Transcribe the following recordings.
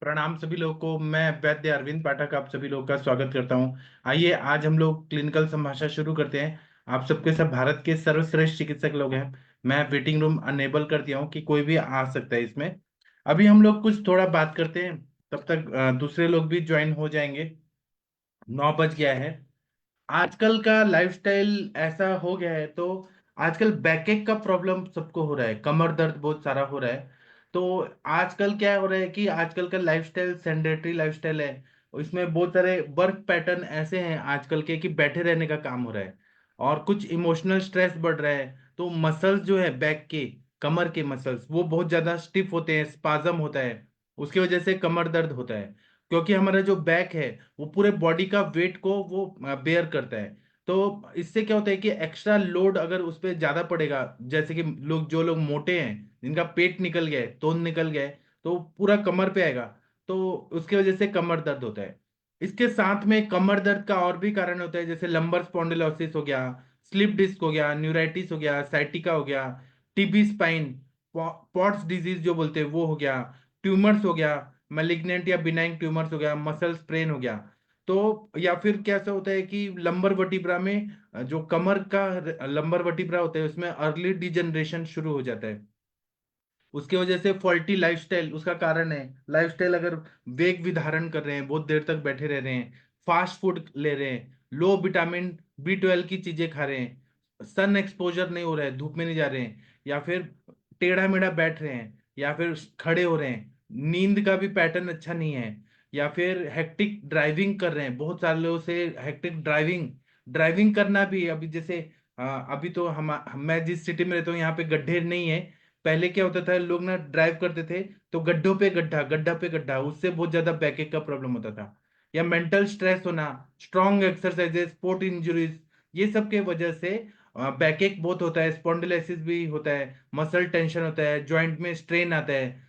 प्रणाम सभी लोगों को। मैं वैद्य अरविंद पाठक आप सभी लोगों का स्वागत करता हूं। आइए आज हम लोग क्लिनिकल संभाषण शुरू करते हैं। आप सबके सब भारत के सर्वश्रेष्ठ चिकित्सक लोग हैं। मैं वेटिंग रूम अनेबल कर दिया हूं कि कोई भी आ सकता है इसमें। अभी हम लोग कुछ थोड़ा बात करते हैं, तब तक दूसरे लोग भी ज्वाइन हो जाएंगे। 9 बज गया है। आजकल का लाइफस्टाइल ऐसा हो गया है, तो आजकल बैकएक का प्रॉब्लम सबको हो रहा है, कमर दर्द बहुत सारा हो रहा है। तो आजकल क्या हो रहा है कि आजकल का लाइफस्टाइल सेडेंटरी लाइफस्टाइल है। इसमें बहुत सारे वर्क पैटर्न ऐसे हैं आजकल के कि बैठे रहने का काम हो रहा है, और कुछ इमोशनल स्ट्रेस बढ़ रहा है। तो मसल्स जो है बैक के, कमर के मसल्स वो बहुत ज्यादा स्टिफ होते हैं, स्पाजम होता है। उसकी वजह से कमर दर्द होता है, क्योंकि हमारा जो बैक है वो पूरे बॉडी का वेट को वो बेयर करता है। तो इससे क्या होता है कि एक्स्ट्रा लोड अगर उस पर ज्यादा पड़ेगा, जैसे कि जो लोग मोटे हैं, जिनका पेट निकल गया है, तोंद निकल गया है, तो पूरा कमर पे आएगा। तो उसकी वजह से कमर दर्द होता है। इसके साथ में कमर दर्द का और भी कारण होता है, जैसे लंबर स्पॉन्डिलोसिस हो गया, स्लिप डिस्क हो गया, न्यूराइटिस हो गया, साइटिका हो गया, टीबी स्पाइन, पॉट्स डिजीज जो बोलते हैं वो हो गया, ट्यूमर्स हो गया, मैलिग्नेंट या बिनाइन ट्यूमर्स हो गया, मसल स्प्रेन हो गया। तो या फिर कैसा होता है कि लंबर वर्टिब्रा में जो कमर का लंबर वर्टिब्रा होता है उसमें अर्ली डिजनरेशन शुरू हो जाता है। उसकी वजह से फॉल्टी लाइफस्टाइल उसका कारण है। लाइफस्टाइल अगर वेग विधारण कर रहे हैं, बहुत देर तक बैठे रह रहे हैं, फास्ट फूड ले रहे हैं, लो विटामिन B12 की चीजें खा रहे हैं, सन एक्सपोजर नहीं हो रहा है, धूप में नहीं जा रहे हैं, या फिर टेढ़ा मेढ़ा बैठ रहे हैं, या फिर खड़े हो रहे हैं, नींद का भी पैटर्न अच्छा नहीं है, या फिर हेक्टिक ड्राइविंग कर रहे हैं। बहुत सारे लोगों से हेक्टिक ड्राइविंग ड्राइविंग करना भी अभी जैसे अभी तो मैं जिस सिटी में रहता हूँ यहाँ पे गड्ढे नहीं है। पहले क्या होता था, लोग ना ड्राइव करते थे तो गड्ढों पे गड्ढा, गड्ढा पे गड्ढा, उससे बहुत ज्यादा बैकएक का प्रॉब्लम होता था। या मेंटल स्ट्रेस होना, स्ट्रॉन्ग एक्सरसाइजेस, स्पोर्ट इंजरीज, ये सब के वजह से बैकएक बहुत होता है। स्पॉन्डिलोसिस भी होता है, मसल टेंशन होता है, जॉइंट में स्ट्रेन आता है,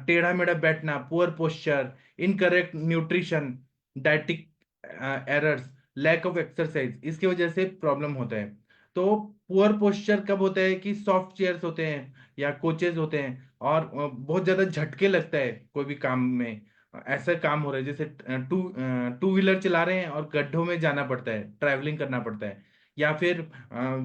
टेढ़ा मेढ़ा बैठना, poor posture, incorrect nutrition, dietic errors, lack of exercise, इसकी वजह से प्रॉब्लम होता है। तो पुअर पोस्चर कब होता है कि सॉफ्ट चेयर्स होते हैं या कोचेज होते हैं, और बहुत ज्यादा झटके लगता है कोई भी काम में। ऐसा काम हो रहा है जैसे टू व्हीलर चला रहे हैं और गड्ढों में जाना पड़ता है, ट्रैवलिंग करना पड़ता है। या फिर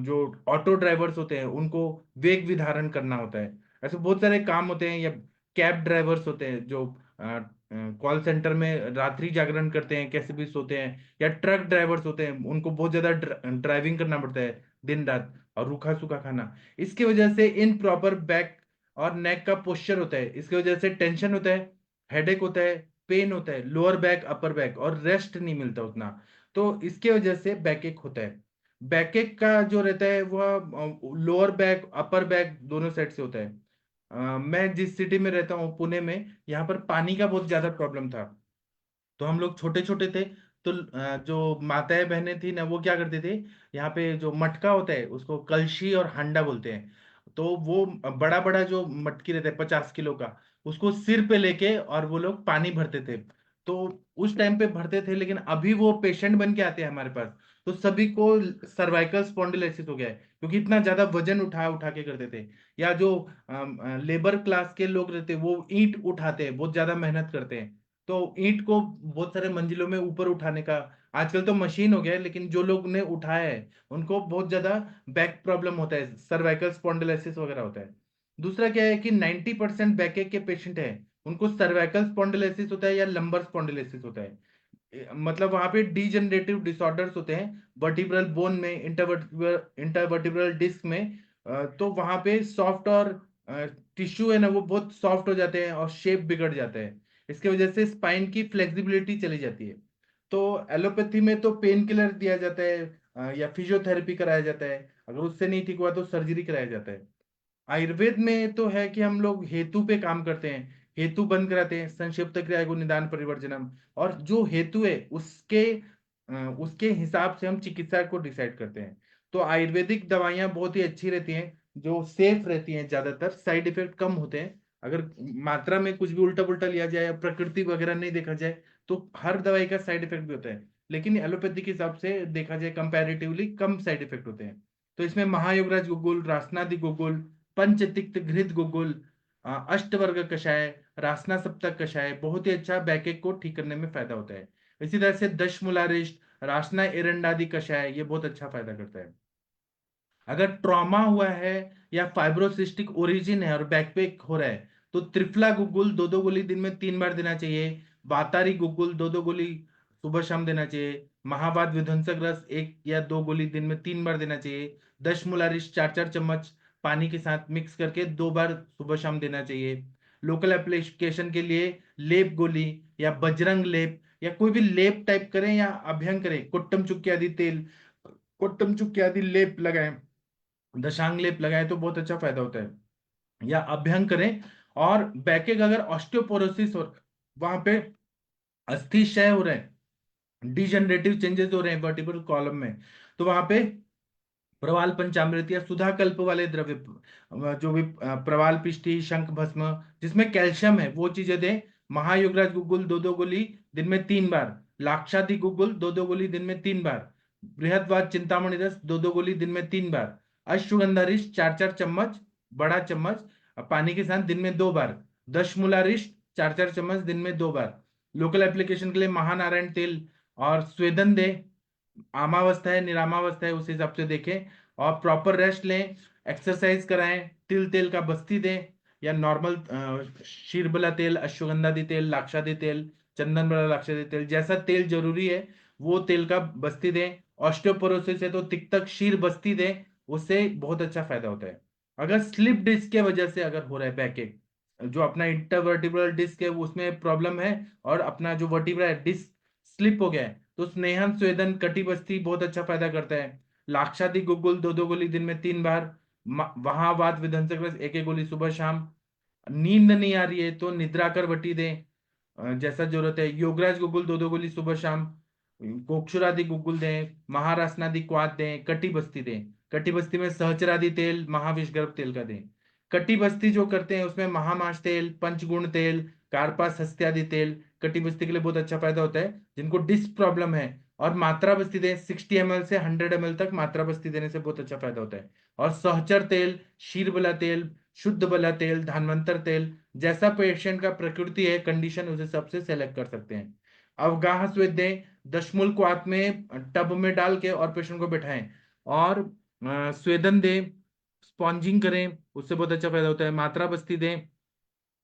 जो ऑटो ड्राइवर्स होते हैं उनको वेग विधारण करना होता है। ऐसे बहुत सारे काम होते हैं। या कैब ड्राइवर्स होते हैं जो कॉल सेंटर में रात्रि जागरण करते हैं, कैसे भी सोते हैं। या ट्रक ड्राइवर्स होते हैं, उनको बहुत ज्यादा ड्राइविंग करना पड़ता है दिन रात, और रूखा सूखा खाना। इसकी वजह से इन प्रॉपर बैक और नेक का पोस्चर होता है, इसकी वजह से टेंशन होता है, हेडेक होता है, पेन होता है, लोअर बैक अपर बैक, और रेस्ट नहीं मिलता उतना। तो इसके वजह से बैकएक होता है। बैकएक का जो रहता है वह लोअर बैक अपर बैक दोनों साइड से होता है। मैं जिस सिटी में रहता हूँ पुणे में, यहाँ पर पानी का बहुत ज्यादा प्रॉब्लम था। तो हम लोग छोटे छोटे थे, तो जो माताएं बहनें थी ना वो क्या करते थे, यहाँ पे जो मटका होता है उसको कलशी और हांडा बोलते हैं। तो वो बड़ा बड़ा जो मटकी रहता है 50 किलो का, उसको सिर पे लेके और वो लोग पानी भरते थे। तो उस टाइम पे भरते थे, लेकिन अभी वो पेशेंट बन के आते हैं हमारे पास, तो सभी को सर्वाइकल स्पॉन्डिलोसिस हो गया है, क्योंकि इतना ज्यादा वजन उठा उठा के करते थे। या जो लेबर क्लास के लोग रहते हैं वो ईंट उठाते हैं, बहुत ज्यादा मेहनत करते हैं। तो ईंट को बहुत सारे मंजिलों में ऊपर उठाने का, आजकल तो मशीन हो गया है, लेकिन जो लोग ने उठाया है उनको बहुत ज्यादा बैक प्रॉब्लम होता है, सर्वाइकल स्पॉन्डिलोसिस वगैरह होता है। दूसरा क्या है कि 90% बैकएक के पेशेंट है, उनको सर्वाइकल स्पॉन्डिलोसिस होता है या लंबर स्पॉन्डिलोसिस होता है। मतलब वहां पे डीजनरेटिव डिसऑर्डर्स होते हैं वर्टिब्रल बोन में, इंटरवर्टिब्रल डिस्क में। तो वहां पे सॉफ्ट और टिश्यू है ना वो बहुत सॉफ्ट हो जाते हैं और शेप बिगड़ जाता है। इसके वजह से स्पाइन की फ्लेक्सिबिलिटी चली जाती है। तो एलोपैथी में तो पेन किलर दिया जाता है, या फिजियोथेरेपी कराया जाता है। अगर उससे नहीं ठीक हुआ तो सर्जरी कराया जाता है। आयुर्वेद में तो है कि हम लोग हेतु पे काम करते हैं, हेतु बंद कराते हैं, संक्षिप्त क्रिया को निदान परिवर्जनम, और जो हेतु है उसके हिसाब से हम चिकित्सा को डिसाइड करते हैं। तो आयुर्वेदिक दवाइयाँ बहुत ही अच्छी रहती हैं, जो सेफ रहती हैं, ज्यादातर साइड इफेक्ट कम होते हैं। अगर मात्रा में कुछ भी उल्टा पुल्टा लिया जाए, प्रकृति वगैरह नहीं देखा जाए, तो हर दवाई का साइड इफेक्ट भी होता है। लेकिन एलोपैथी के हिसाब से देखा जाए कंपैरेटिवली कम साइड इफेक्ट होते हैं। तो इसमें महायोगराज गुगुल, रासनादि गुगुल, पंचतिक्त घृत गुगुल, अष्टवर्ग कषाय, रासना सप्तक कषाय बहुत ही अच्छा बैकएक को ठीक करने में फायदा होता है। इसी तरह से दशमूलारिष्ट, रासना एरंडादि कषाय ये बहुत अच्छा फायदा करता है। अगर ट्रॉमा हुआ है या फाइब्रोसिस्टिक ओरिजिन है और बैकपैक हो रहा है तो त्रिफला गुग्गुल 2-2 गोली दिन में 3 बार देना चाहिए। बातारी गुग्गुल 2-2 गोली सुबह शाम देना चाहिए। महावात विध्वंसक रस 1 या 2 गोली दिन में 3 बार देना चाहिए। दशमूलारिश 4-4 चम्मच पानी के साथ मिक्स करके 2 बार सुबह शाम देना चाहिए। लोकल एप्लीकेशन के लिए लेप गोली या बजरंग लेप या कोई भी लेप टाइप करें या अभ्यंग करें, कुट्टम चुक्की आदि तेल, कुट्टम चुक्की आदि लेप लगाएं, दशांग लेप लगाए तो बहुत अच्छा फायदा होता है, या अभ्यंग करें। और बैकेग अगर ऑस्टियोपोरोसिस हो, वहां पे अस्थि क्षय हो रहे हैं, डिजनरेटिव चेंजेस हो रहे हैं वर्टिब्रल कॉलम में, तो वहां पे प्रवाल पंचामृत या सुधा कल्प वाले द्रव्य, जो भी प्रवाल पिष्टी शंख भस्म जिसमें कैल्शियम है वो चीजें दें। महायुगराज गुग्गुल 2-2 गोली दिन में 3 बार, लाक्षादि गुग्गुल 2-2 गोली दिन में 3 बार, बृहदवाद चिंतामणि रस 2-2 गोली दिन में 3 बार, अश्वगंधा रिष्ट 4-4 चम्मच बड़ा चम्मच पानी के साथ दिन में 2 बार, दशमूला रिष्ट 4-4 चम्मच दिन में 2 बार। लोकल एप्लीकेशन के लिए महानारायण तेल और स्वेदन दे, आमावस्था है निरामावस्था है उस हिसाब से देखें, और प्रॉपर रेस्ट लें, एक्सरसाइज कराएं, तिल तेल का बस्ती दें या नॉर्मल शीरबला तेल, अश्वगंधादि तेल, लाक्षादि तेल, चंदन बड़ा लाक्षादि तेल जैसा तेल जरूरी है वो तेल का बस्ती दें। ऑस्टियोपोरोसिस है तो तिक्तक शीर बस्ती दें, उससे बहुत अच्छा फायदा होता है। अगर स्लिप डिस्क के वजह से अगर हो रहा है बैक, जो अपना इंटरवर्टिब्रल डिस्क है उसमें प्रॉब्लम है और अपना जो वर्टिब्रा है डिस्क स्लिप हो गया है, तो स्नेहन स्वेदन कटी बस्ती बहुत अच्छा फायदा करता है। लाक्षादि गुग्गुल 2-2 गोली दिन में 3 बार, महावात विध्वंसक रस 1-1 गोली सुबह शाम। नींद नहीं आ रही है तो निद्रा कर वटी दें, जैसा जरूरत है। योगराज गुग्गुल 2-2 गोली सुबह शाम, कोक्षुरादि गुग्गुल दें, महारासनादि क्वाथ दें, कटी बस्ती दें। कटी बस्ती में सहचरादि तेल, महाविषगर्भ तेल का दें। कटी बस्ती जो करते हैं उसमें महामाश तेल, पंचगुण तेल, कार्पास हस्त्यादि तेल कटी बस्ती के लिए बहुत अच्छा फायदा होता है जिनको डिस्क प्रॉब्लम है। और मात्रा बस्ती दें, 60 ml से 100 ml तक मात्रा बस्ती देने से बहुत अच्छा फायदा होता है। और सहचर तेल, क्षीरबला तेल, शुद्ध बला तेल, धानवंतर तेल जैसा पेशेंट का प्रकृति है कंडीशन उस हिसाब से सेलेक्ट कर सकते हैं। अवगाह स्वेद दें, दशमूल क्वाथ में टब में डाल के और पेशेंट को बैठाएं और स्वेदन दें, स्पॉन्जिंग करें, उससे बहुत अच्छा फायदा होता है। मात्रा बस्ती दें,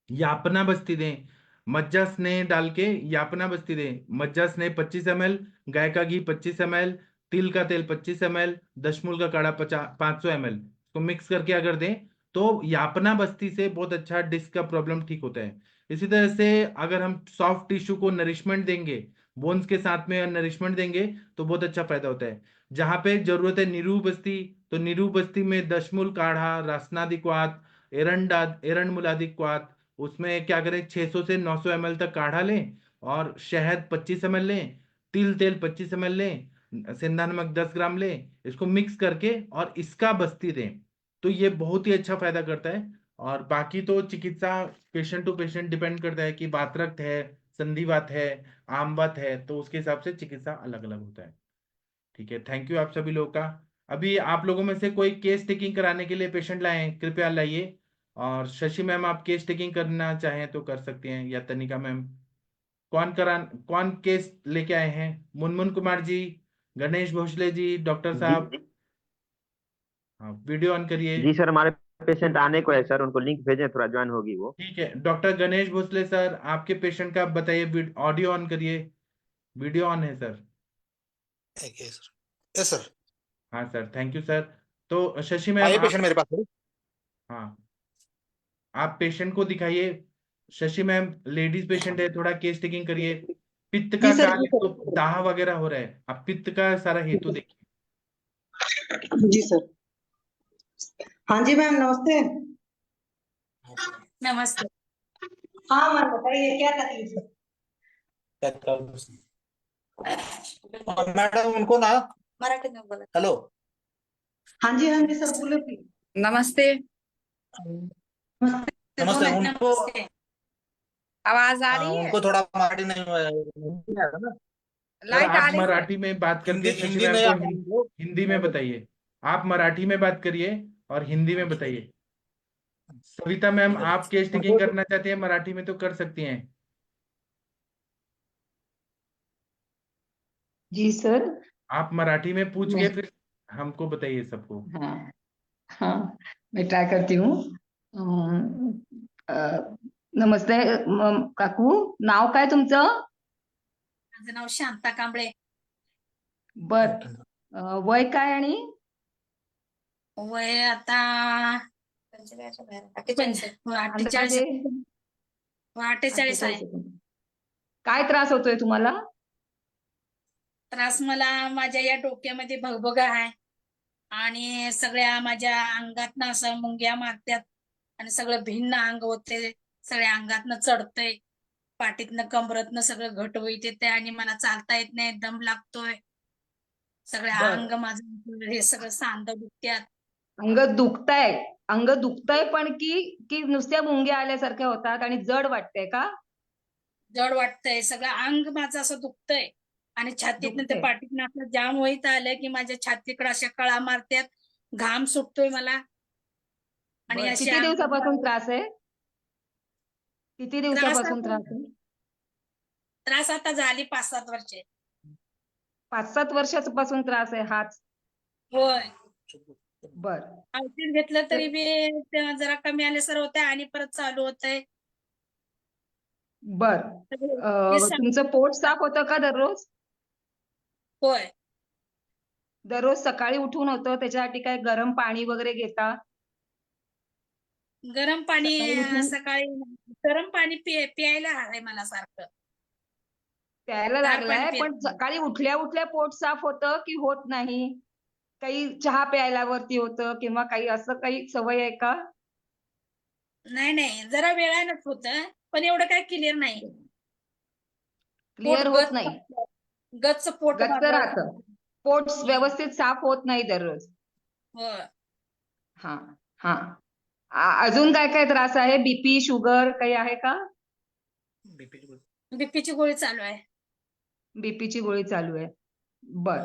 यापना बस्ती दें, मज्जा स्नेह डाल के यापना बस्ती दें। मज्जा स्नेह 25 ml, गाय का घी 25 ml, तिल का तेल 25 ml, दशमूल का काढ़ा 500 ml तो मिक्स करके अगर दें तो यापना बस्ती से बहुत अच्छा डिस्क का प्रॉब्लम ठीक होता है। इसी तरह से अगर हम सॉफ्ट टिश्यू को नरिशमेंट देंगे, बोन्स के साथ में नरिशमेंट देंगे तो बहुत अच्छा फायदा होता है। जहां पे जरूरत है निरूह बस्ती, तो निरूह बस्ती में दशमूल काढ़ा, रासनादि क्वाथ, एरंडा एरंड मुलादि क्वाथ, उसमें क्या करें 600 से 900 ml तक काढ़ा लें और शहद 25 ml लें, तिल तेल 25 ml लें, सेंधा नमक 10 ग्राम लें, इसको मिक्स करके और इसका बस्ती दें तो ये बहुत ही अच्छा फायदा करता है। और बाकी तो चिकित्सा पेशेंट टू पेशेंट डिपेंड करता है कि वातरक्त है, संधिवात है, आमवात है, तो उसके हिसाब से चिकित्सा अलग अलग होता है। ठीक है, थैंक यू आप सभी लोगों का। अभी आप लोगों में से कोई केस टेकिंग कराने के लिए पेशेंट लाए कृपया लाइए। और शशि मैम आप केस टेकिंग करना चाहें तो कर सकती हैं, या तनिका मैम। कौन केस लेके आए हैं? मुनमुन कुमार जी, गणेश भोसले जी, डॉक्टर जी साहब। हाँ, वीडियो ऑन करिए। जी सर, हमारे पेशेंट आने को है सर, उनको लिंक भेजें, थोड़ा ज्वाइन होगी वो। ठीक है, डॉक्टर गणेश भोसले सर आपके पेशेंट का बताइए, ऑडियो ऑन करिए। वीडियो ऑन है sir? Yes sir. Yes sir. हाँ सर, थैंक यू सर। तो शशि मैम आइए आप, पेशेंट मेरे पास है। हाँ आप पेशेंट को दिखाइए। शशि मैम लेडीज पेशेंट है, थोड़ा केस टेकिंग करिए। पित्त जी का सर, काल जी है सर, तो दाह वगैरह हो रहा है, आप पित्त का सारा हेतु देखिए। जी सर। हाँ जी मैम, नमस्ते। नमस्ते। हाँ मैम, बताइए क्या तकलीफ है? और मैडम उनको ना, मराठी में बोला। हेलो, हाँ जी सर, बोलो प्लीज। नमस्ते। नमस्ते, कौन नमस्ते है? उनको। नमस्ते। आवाज आ रही है? उनको थोड़ा मराठी नहीं आता ना। सर लाइट आ आप रही है? मराठी में बात हिंदी करके शशि हिंदी मैम नहीं को आता उनको। हिंदी में बताइए। आप मराठी में बात करिए और हिंदी में बताइए। सविता मैम, आप केस टेकिंग करना चाहती हैं मराठी में तो कर सकती हैं। जी सर। आप मराठी में पूछ मैं के फिर हमको बताइए सबको। हाँ हाँ, मैं ट्राय करती हूँ। अं, अ, नमस्ते काकू, नाव काय तुमचं? माझं नाव शांता कांबळे. बर. वय काय आणि वय आता 48 आहे. हो, 48 अंदाजे आहे. हो, 48 आहे. 48. काय त्रास होतोय तुम्हाला? त्रास मला माझ्या या डोक्यामध्ये भगभग आहे आणि सगळ्या माझ्या अंगातनं असं मुंग्या मारत्यात आणि सगळं भिन्न अंग होते, सगळ्या अंगातनं चढतंय, पाठीतनं कमरतनं सगळं घट होईत येते आणि मला चालता येत नाही, दम लागतोय. सगळ्या बर. अंग माझं हे सगळं सांध दुखत्यात. अंग दुखताय, अंग दुखताय पण की की नुसत्या मुंग्या आल्यासारख्या होतात आणि जड वाटतंय का? जड वाटतंय, सगळं अंग माझं असं दुखतंय आणि छातीतनं ते दुखतंय. पाठीतनं असं जाम होईत आलं की माझ्या छातीकडे अशा कळा मारत्यात, घाम सुटतोय मला आणि बर. अशी किती दिवसापासून अंगात त्रास आहे? किती त्रास दिवसापासून त्रास आहे? त्रास आता झाली 5-7 वर्षे. 5-7 वर्षापासून त्रास आहे हाच? होय. बर. औषध घेतलं तर तरी बी ते जरा कमी आल्यासारखं होतंय आणि परत चालू होतंय. बर. हे तुमचं पोट साफ होतं का दररोज? होय. दररोज सकाळी उठून होतं, त्याच्यासाठी काय गरम पाणी वगैरे घेता? गरम पाणी सकाळी उठून सकाळी गरम पाणी प्यायला आहे मला सारखं. प्यायला गार पाणी लागलाय, पित पण सकाळी उठल्या उठल्या पोट साफ होतं की होत नाही? काही चहा प्यायला वरती होतं किंवा काही असं काही सवय आहे का? नाही नाही, जरा वेळानंच होतं, पण एवढं काय क्लिअर नाही. पोट क्लिअर होत नाही. गच्च पोट गच्च माझं. राहतं. पोट व्यवस्थित साफ होत नाही दररोज. होय. हा हा. अजून काय काय त्रास आहे? बीपी, शुगर काही आहे का? बीपीची गोळी चालू आहे. बीपीची गोळी चालू आहे. बर.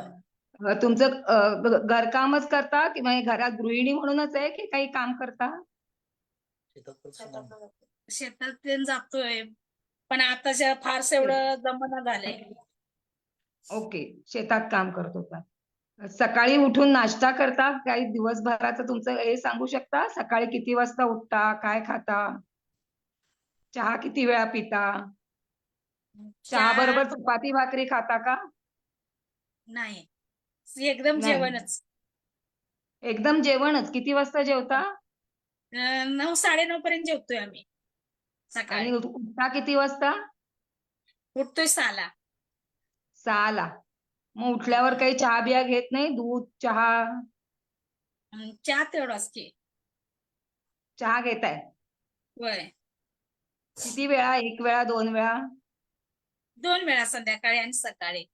तुमचं घरकामच करता किंवा घरात गृहिणी म्हणूनच आहे की काही काम करता? शेतात तेन जातोय, पण आताच्या फारसं एवढं जमना झालंय. ओके, शेतात काम करत होता. सकाळी उठून नाश्ता करता? काही दिवसभराचं तुमचं हे सांगू शकता? सकाळी किती वाजता उठता? काय खाता? चहा किती वेळा पिता? चहा चहा बरोबर चपाती भाकरी खाता का? नाही, एकदम नाही. जेवणच. एकदम जेवणच. किती वाजता जेवता? 9-9:30 पर्यंत जेवतोय आम्ही आणि सकाळी. उठता किती वाजता? उठतोय 6ला. 6ला. मग उठल्यावर काही चहा बिया घेत नाही? दूध, चहा? चहा तेवढाच की. चहा घेताय? होय. किती वेळा? 1 वेळा, 2 वेळा? 2 वेळा, संध्याकाळी आणि सकाळी.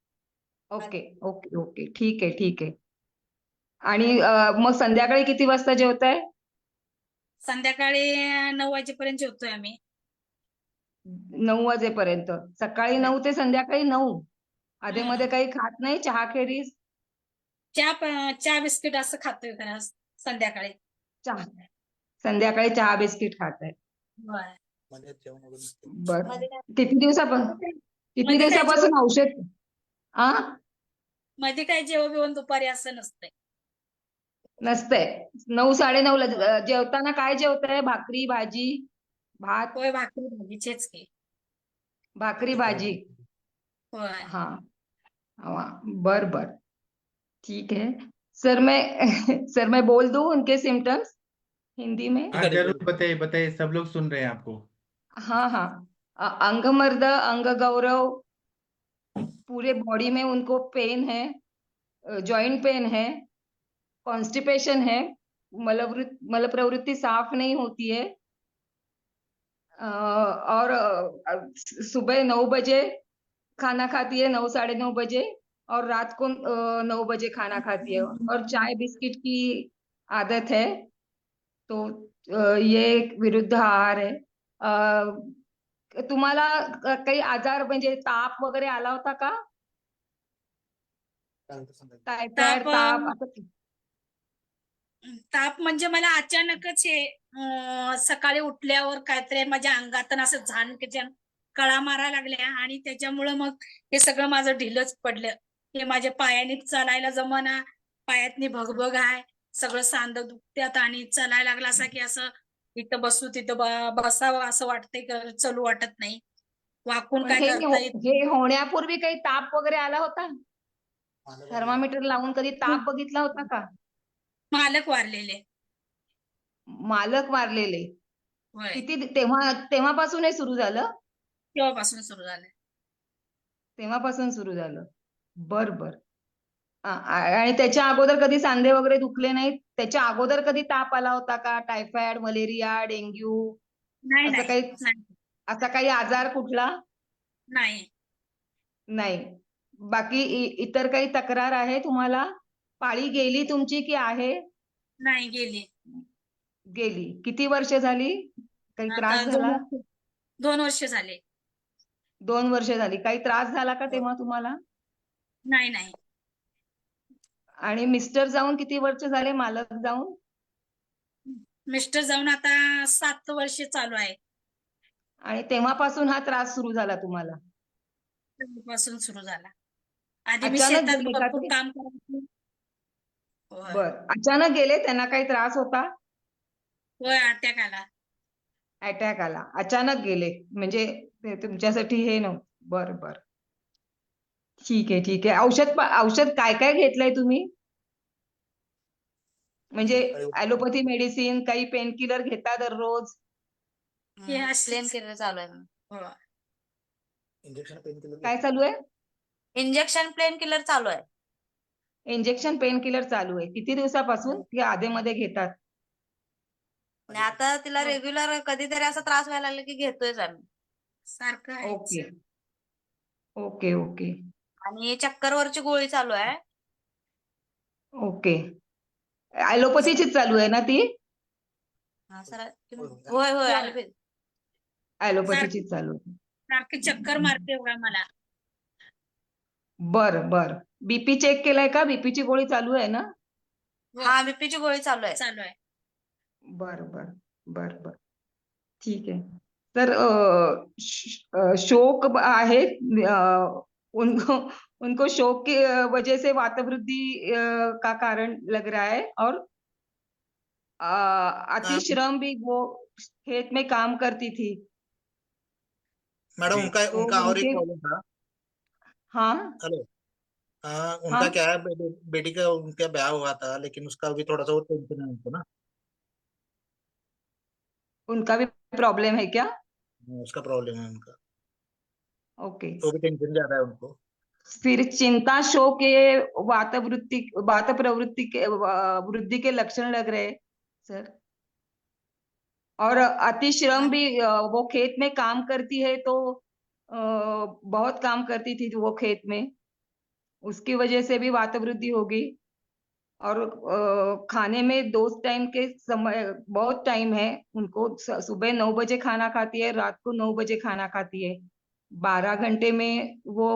ओके ओके ओके, ठीक आहे ठीक आहे. आणि मग संध्याकाळी किती वाजता जेवताय? संध्याकाळी 9 वाजेपर्यंत जेवतोय आम्ही. 9 वाजेपर्यंत. सकाळी होय. 9 ते संध्याकाळी 9. अधेमध्ये काही खात नाही चहा खेरीज? चहा बिस्किट असं खातोय खरं संध्याकाळी. चहा संध्याकाळी चहा बिस्किट खाताय? होय. बर. किती दिवसापासून किती मध्ये काय दिवसापासून औषध? आ मध्ये काय जेवण बिवण दुपारी असं नसतंय. नसतंय. 9-9:30 ला जेवताना काय जेवताय? भाकरी, भाजी, भात? होय, भाकरी भाजीचेच की. भाकरी भाजी. होय. हाँ हाँ, बर बर, ठीक है सर। मैं सर मैं बोल दूं उनके सिम्टम्स हिंदी में? हाँ जरूर, बताइए बताइए, सब लोग सुन रहे हैं आपको। हाँ हाँ। अंगमर्द, अंग गौरव, पूरे बॉडी में उनको पेन है, जॉइंट पेन है, कॉन्स्टिपेशन है, मल प्रवृत्ति साफ नहीं होती है, और सुबह 9 बजे खाना खाती है, 9-9:30 बजे, और रात को 9 बजे खाना खाती है, और चाय बिस्किट की आदत है। तो ये एक विरुद्ध आहार है। तुम्हाला काही आजार म्हणजे ताप वगैरे आला होता का? टायफॉइड, ताप ताप असं? ताप म्हणजे मला अचानकच सकाळी उठल्यावर काहीतरी माझ्या अंगातून असं झाण कळा मारायला लागल्या आणि त्याच्यामुळं मग हे सगळं माझं ढिलच पडलं. हे माझ्या पायाने चालायला जमना, पायातनी भगभग आहे, सगळं सांध दुखत्यात आणि चालायला लागला असं की असं इथं बसू तिथं बसावं असं वाटतंय, चलू वाटत नाही, वाकून पण काय करता येत नाही. हे होण्यापूर्वी काही ताप वगैरे आला होता? थर्मामीटर लावून कधी ताप बघितला होता का? मालक वारलेले. मालक वारलेले. होय, किती तेव्हापासून हे सुरू झालं? तेव्हापासून सुरू झालं. तेव्हापासून सुरू झालं. बर बर. आणि त्याच्या अगोदर कधी सांधे वगैरे दुखले नाहीत? त्याच्या अगोदर कधी ताप आला होता का? टायफॉइड, मलेरिया, डेंग्यू नाही असं नाही काही नाही असा काही आजार कुठला? नाही. नाही. बाकी इतर काही तक्रार आहे तुम्हाला? पाळी गेली तुमची की आहे? नाही गेली. गेली. किती वर्ष झाली? काही त्रास आता झाला? 2 वर्ष झाले. 2 वर्ष झाली. काही त्रास झाला का तेव्हा तुम्हाला? नाही नाही. आणि मिस्टर जाऊन किती वर्ष झाले, मालक जाऊन? मिस्टर जाऊन आता 7 वर्ष चालू आहे. आणि तेव्हापासून हा त्रास सुरू झाला तुम्हाला? पासून सुरू झाला. आधी मी अचानक शेतात गेले का भरपूर ते? काम करायचे. होय बर. अचानक गेले, त्यांना काही त्रास होता? होय, अटॅक आला. अटॅक आला, अचानक गेले, म्हणजे ते तुमच्यासाठी हे नव्हतं. बर बर. ठीक आहे ठीक आहे. औषध काय काय घेतलंय तुम्ही? म्हणजे ऍलोपॅथी मेडिसिन, काही पेन किलर घेता दररोज? हे असेच. पेन किलर चालू आहे. हो. इंजेक्शन पेन किलर काय चालू आहे? इंजेक्शन पेन किलर चालू आहे. इंजेक्शन पेन किलर चालू आहे. किती दिवसापासून की आधेमध्ये घेतात? आणि आता तिला रेग्युलर कधीतरी असा त्रास व्हायला लागला की घेतोयच आम्ही. सारखं आहे. ओके ओके ओके आणि चक्करवरची गोळी चालू आहे. ओके. ऍलोपॅथीचीच चालू आहे ना ती? हा सर. होय होय allopathy. ऍलोपॅथीचीच चालू आहे. सारखी चक्कर मारते बघा मला. बर बर. बीपी चेक केलाय का? बीपीची गोळी चालू आहे ना? हा बीपीची गोळी चालू आहे. चालू आहे. बर बर बर बर. ठीक है। तर शोक है, उनको उनको शोक की वजह से वातवृद्धि का कारण लग रहा है, और अतिश्रम भी, वो खेत में काम करती थी मैडम जी। उनका तो उनका और एक उनके, प्रॉब्लम था। हाँ हेलो। उनका हाँ, क्या है, बेटी का उनका ब्याह हुआ था, लेकिन उसका भी थोड़ा सा वो टेंशन है उनको ना। उनका भी प्रॉब्लम है क्या? उसका प्रॉब्लम है उनका, ओके। तो भी टेंशन ज्यादा है उनको। फिर चिंता, शोक, ये वात प्रवृत्ति के वृद्धि के लक्षण लग रहे हैं सर। और अतिश्रम भी, वो खेत में काम करती है तो बहुत काम करती थी वो खेत में, उसकी वजह से भी वातवृद्धि होगी। और खाने में 2 टाइम के समय, बहुत टाइम है उनको, सुबह 9 बजे खाना खाती है, रात को 9 बजे खाना खाती है, 12 घंटे में वो।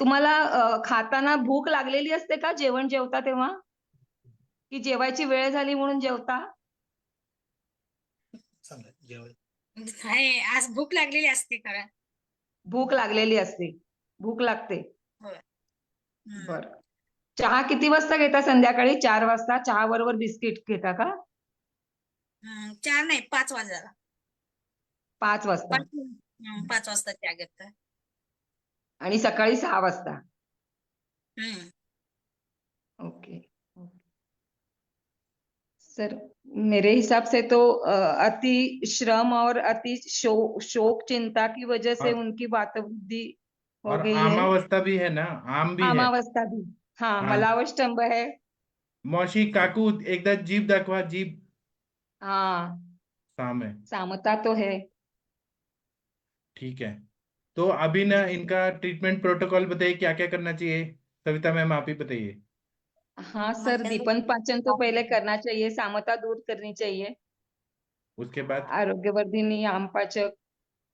तुम्हाला खाताना भूक लागलेली असते का जेवण जेवता तेव्हा, की जेवायची वेळ झाली म्हणून जेवता? समजा जेवण आहे, आज भूक लागलेली असते खरं. भूक लागलेली असते, भूक लागते. होय. बर. चहा किती वाजता घेता संध्याकाळी? 4 वाजता? चहा बरोबर बिस्किट घेता का? 4 नाही, 5 वाजता. 5 वाजता. 5 वाजता त्या घेत. आणि सकाळी 6 वाजता. Okay okay. सर, मेरे हिसाब से तो अति श्रम और अति शोक चिंता की वजह से और- उनकी वातवृद्धि हो और गई है। आमावस्था भी है ना, आम भी है। आमावस्था भी, हाँ, हाँ। मलावष्टंभ है। मौशी काकू एकदा जीभ दाखवा, जीभ हाँ, साम है। सामता तो है। ठीक है, तो अभी ना इनका ट्रीटमेंट प्रोटोकॉल बताइए, क्या क्या करना चाहिए। सविता मैम आप ही बताइए। हाँ सर, दीपन पाचन तो पहले करना चाहिए, सामता दूर करनी चाहिए, उसके बाद आरोग्यवर्धिनी, आमपाचक,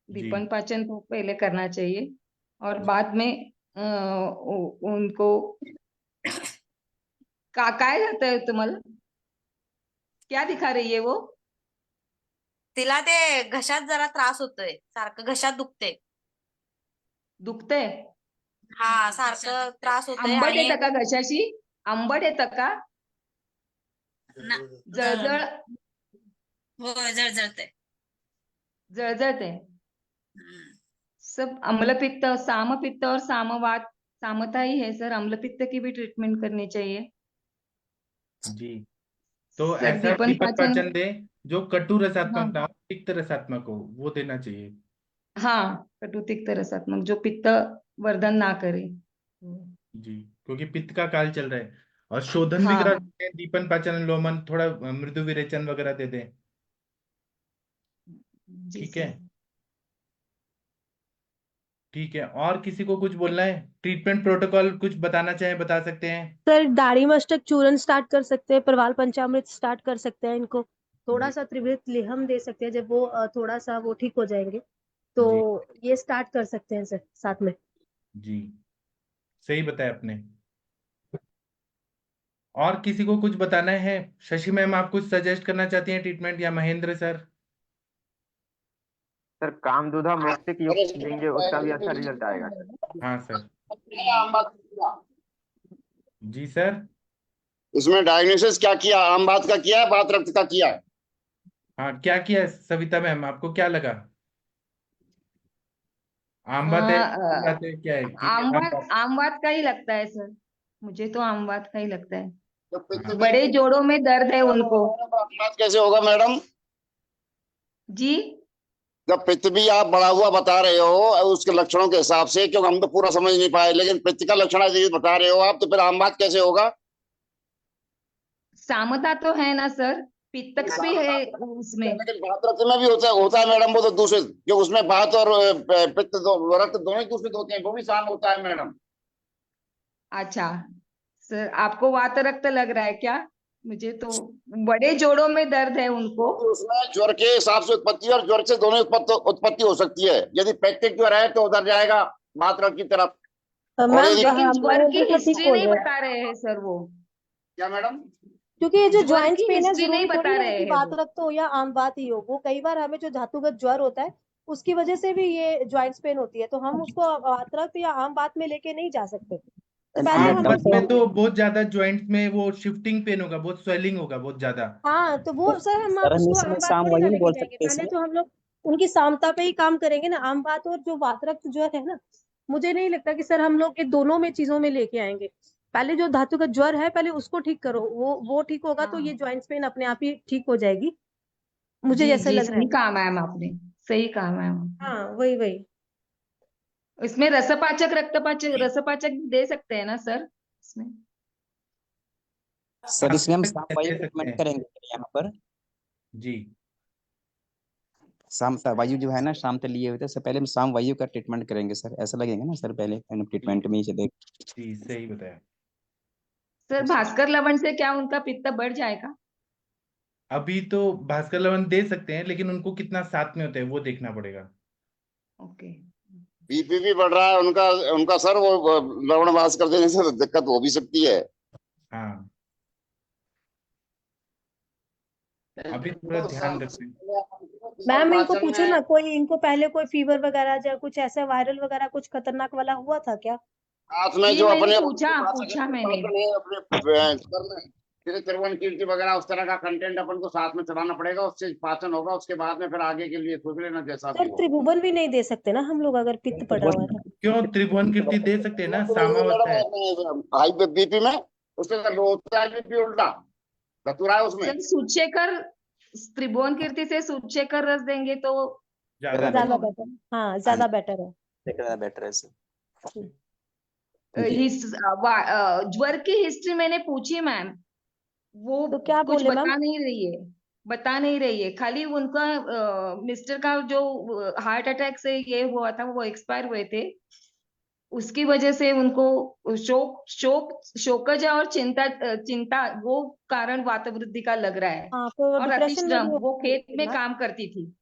जी दीपन पाचन तो पहले करना चाहिए, और बाद में उनको काय झालंय तुम्हाला? क्या दिखा रही है वो? तिला ते घशात जरा त्रास होतोय, सारखं घशात दुखतंय? हा सारखं त्रास होतोय आंबट आणि येतं का घशाशी? आंबट येतं का? ना- जळजळ हो जळजळतंय. जळजळते? हम्म. सब अम्लपित्त, सामपित्त और सामवात, सामता ही है सर। अम्लपित्त की भी ट्रीटमेंट करनी चाहिए। जी, तो सर ऐसा दीपन दीपक पाचन, पाचन दे जो कटु रसात्मक ना हाँ हो, पित्त रसात्मक हो, वो देना चाहिए। हाँ, कटुतिक्त रसात्मक जो पित्त वर्धन ना करे। जी, क्योंकि पित्त का काल चल रहा है। और शोधन भी हाँ करा सकते हैं, दीपन पाचन अनुलोमन, थोड़ा मृदु विरेचन वगैरह दे दें। जी ठीक सर। है, ठीक है। और किसी को कुछ बोलना है? ट्रीटमेंट प्रोटोकॉल कुछ बताना चाहें, बता सकते हैं। सर दाढ़ी मस्तक चूर्ण स्टार्ट कर सकते हैं, प्रवाल पंचामृत स्टार्ट कर सकते हैं, इनको थोड़ा जी सा त्रिवृत लेहम दे सकते हैं जब वो थोड़ा सा वो ठीक हो जाएंगे तो जी ये स्टार्ट कर सकते हैं सर साथ में। जी, सही बताया आपने। और किसी को कुछ बताना है? शशि मैम, आप कुछ सजेस्ट करना चाहती हैं ट्रीटमेंट, या महेंद्र सर? सर कामदूधा मौक्तिक युक्त देंगे, उसका भी अच्छा रिजल्ट आएगा सर। हाँ सर। जी सर। इसमें डायग्नोसिस क्या किया? आम बात का किया है, बात रक्त का किया है? हाँ, क्या किया है सविता मैम, आपको क्या लगा? आम बात है, बात है, क्या है कि आम बात? आमवात का ही लगता है सर, मुझे तो आमवात का ही लगता है। तो पित्त भी- बड़े जोड़ों में दर्द है उनको। आम बात कैसे होगा मैडम? जी जब पित्त भी आप बढ़ा हुआ बता रहे हो उसके लक्षणों के हिसाब से, क्योंकि हम तो पूरा समझ नहीं पाए, लेकिन पित्त का लक्षण यदि बता रहे हो आप, तो फिर आम बात कैसे होगा? सामता तो है ना सर, पित्त का भी है उसमें। लेकिन बात रक्त में भी होता है मैडम, वो तो दूषित, जो उसमें बात और पित्त रक्त दोनों ही दूषित होते हैं, वो भी शाम होता है मैडम। अच्छा सर, आपको वात रक्त लग रहा है क्या? मुझे तो बड़े जोड़ों में दर्द है उनको। उसमें ज्वर के हिसाब से उत्पत्ति और ज्वर से दोनों उत्पत्ति हो सकती है। यदि पैक्टिक ज्वर है तो उधर जाएगा मात्रा की तरफ। मैम यदि- लेकिन ज्वर की महेंद्र को ठीक हिस्ट्री बोल नहीं रहे हैं बता रहे हैं सर वो, क्या मैडम? क्योंकि ये जो ज्वर ज्वाइंट्स की पेन है हिस्ट्री नहीं जरूरी थोड़ी बता ना रहे है कि हैं वात वो। रक्त हो या आम बात ही हो, वो कई बार हमें जो धातुगत ज्वर होता है उसकी वजह से भी ये ज्वाइंट्स पेन होती है, तो हम उसको वात रक्त या आम बात में लेके नहीं जा सकते। तो पहले आम हमें बात में उसको तो बहुत ज्यादा ज्वाइंट्स में वो शिफ्टिंग पेन होगा, बहुत स्वेलिंग होगा बहुत ज्यादा। हाँ तो वो सर हम सर हम उसको इसमें आम बात शाम थोड़ी ना वही नहीं लेके बोल जाएंगे, सकते पहले सर। तो हम लोग उनकी सामता पे ही काम करेंगे ना। आम बात और जो वात रक्त ज्वर है ना, मुझे नहीं लगता कि सर हम लोग ये दोनों में चीजों में लेके आएंगे। पहले जो धातुगत ज्वर है पहले उसको ठीक करो, वो ठीक होगा तो ये हाँ ज्वाइंट्स पेन अपने आप ही ठीक हो जाएगी, मुझे जी ऐसा जी, लग रहा सही है। कहा मैम आपने, सही कहा मैम। हाँ वही वही। इसमें रसपाचक रक्तपाचक रसपाचक दे सकते हैं ना सर इसमें? सर इसमें हम शाम वायु दे सकते ट्रीटमेंट हैं। करेंगे यहाँ पर। जी शाम वायु जो है ना शाम तक लिए हुए थे, इससे पहले हम शाम वायु का ट्रीटमेंट करेंगे सर, ऐसा लगेगा ना सर, पहले ट्रीटमेंट में ही चले। जी, सही बताया। सर भास्कर लवण से क्या उनका पित्त बढ़ जाएगा? अभी तो भास्कर लवण दे सकते हैं, लेकिन उनको कितना साथ में होता है वो देखना पड़ेगा। ओके। बीपी भी बढ़ रहा है उनका, उनका सर, वो लवण वास कर देने से दिक्कत हो भी सकती है। हाँ, अभी थोड़ा ध्यान रखें। मैम इनको पूछो ना, कोई इनको पहले कोई फीवर वगैरह या कुछ ऐसा वायरल वगैरह कुछ खतरनाक वाला हुआ था क्या? साथ में जी जो मैंने अपने पूछा मैंने। अपने त्रिभुवन कीर्ति वगैरह उस तरह का कंटेंट अपन को साथ में चलाना पड़ेगा, उससे पाचन होगा, उसके बाद में फिर आगे के लिए सोच लेना जैसा भी सर हो। त्रिभुवन भी नहीं दे सकते ना हम लोग अगर पित्त पड़ा हुआ है तो? क्यों, त्रिभुवन कीर्ति दे सकते हैं ना, सामावस्था है। हाई बीपी में उसके होता है बीपी उल्टा धतूरा है उसमें। सर सूचेकर, त्रिभुवन कीर्ति से सूचेकर रस देंगे तो ज्यादा ज्यादा बेटर, हाँ ज्यादा बेटर है। बेटर है सर। ज्वर की हिस्ट्री मैंने पूछी मैम, वो तो क्या कुछ बोले मैम? बता नहीं रही है। खाली उनका मिस्टर का जो हार्ट अटैक से ये हुआ था, वो एक्सपायर हुए थे, उसकी वजह से उनको शोकज और चिंता वो कारण वातवृद्धि का लग रहा है। हाँ तो और डिप्रेशन में अतिश्रम, भी वो होगी खेत में ना? काम करती थी।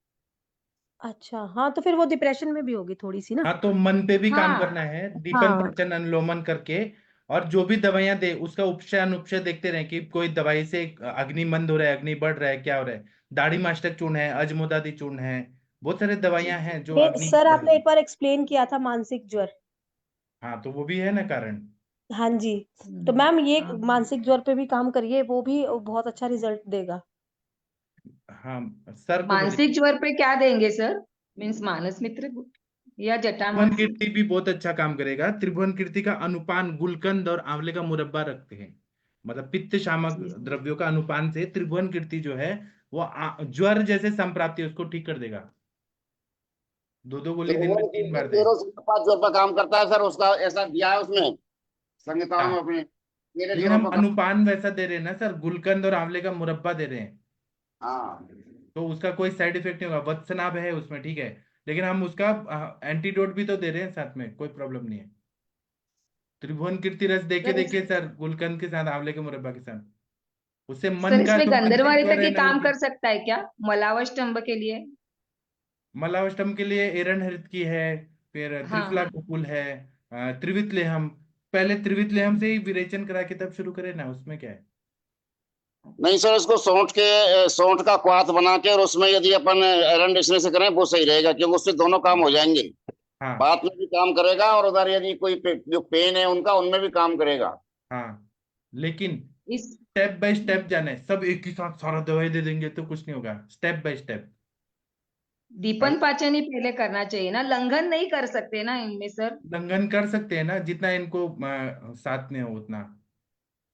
अच्छा हाँ, तो फिर वो डिप्रेशन में भी होगी थोड़ी सी ना। हाँ, तो मन पे भी काम हाँ करना है, दीपन हाँ पाचन अनुलोमन करके और जो भी दवाइयां दे उसका उपशय अनुपशय देखते रहें कि कोई दवाई से अग्नि मंद हो रहा है, अग्नि बढ़ रहा है, क्या हो रहा है। दाढ़ी मास्टक चूर्ण है, अजमोदादी चूर्ण है, बहुत सारे दवाइयां हैं जो ये अग्नि सर आपने बढ़ाएगी। एक बार एक्सप्लेन किया था मानसिक ज्वर। हाँ, तो वो भी है ना कारण। हाँ जी, तो मैम ये हाँ। मानसिक ज्वर पे भी काम करिए, वो भी बहुत अच्छा रिजल्ट देगा। हाँ, सर को बोलिए। मानसिक ज्वर पे क्या देंगे सर? मीन्स मानस मित्र या त्रिभुवन जटामासी? कीर्ति भी बहुत अच्छा काम करेगा। त्रिभुवन कीर्ति का अनुपान गुलकंद और आंवले का मुरब्बा रखते हैं, मतलब पित्त शामक जी सर। द्रव्यों का अनुपान से त्रिभुवन कीर्ति जो है वो ज्वर जैसे संप्राप्ति है उसको ठीक कर देगा। 2-2 गोली दिन में 3 बार दे। 5 जोर पर काम करता है सर, उसका ऐसा दिया है उसमें संहिताओं में हाँ, अपने, मेरे लेकिन जोरों हम पर अनुपान वैसा दे रहे हैं ना सर, गुलकंद और आंवले का मुरब्बा दे रहे हैं, हाँ। तो उसका कोई साइड इफेक्ट नहीं होगा। वत्सनाभ है उसमें, ठीक है, लेकिन हम उसका एंटीडोट भी तो दे रहे हैं साथ में, कोई प्रॉब्लम नहीं है। त्रिभुवन कीर्ति रस देके सर देखिए सर, गुलकंद के साथ, आंवले के मुरब्बा के साथ, उससे सर मन का इसमें जो मानसिक गंधर्व ज्वर है की ना वो काम भी। कर सकता है क्या मलावष्टम्ब के लिए? मलावष्टम के लिए एरंड हरित की है, फिर त्रिफला हाँ। कपूल है, त्रिवित लेहम। पहले त्रिवित लेहम से ही विरेचन करा के तब शुरू करें ना, उसमें क्या है। नहीं सर, इसको सौंठ का क्वाथ बना के और उसमें यदि अपन एरंडेशन से करें वो सही रहेगा, क्योंकि उससे दोनों काम हो जाएंगे। हाँ बात में भी काम करेगा और उधर यदि कोई जो पेन है उनका, उनमें भी काम करेगा। हाँ, लेकिन इस स्टेप बाय स्टेप जाना है, सब एक ही साथ सारा दवाई दे देंगे तो कुछ नहीं होगा, स्टेप बाय स्टेप। दीपन पाचन ही पहले करना चाहिए ना, लंघन नहीं कर सकते ना इनमें सर? लंघन कर सकते हैं ना, जितना इनको साथ में हो उतना।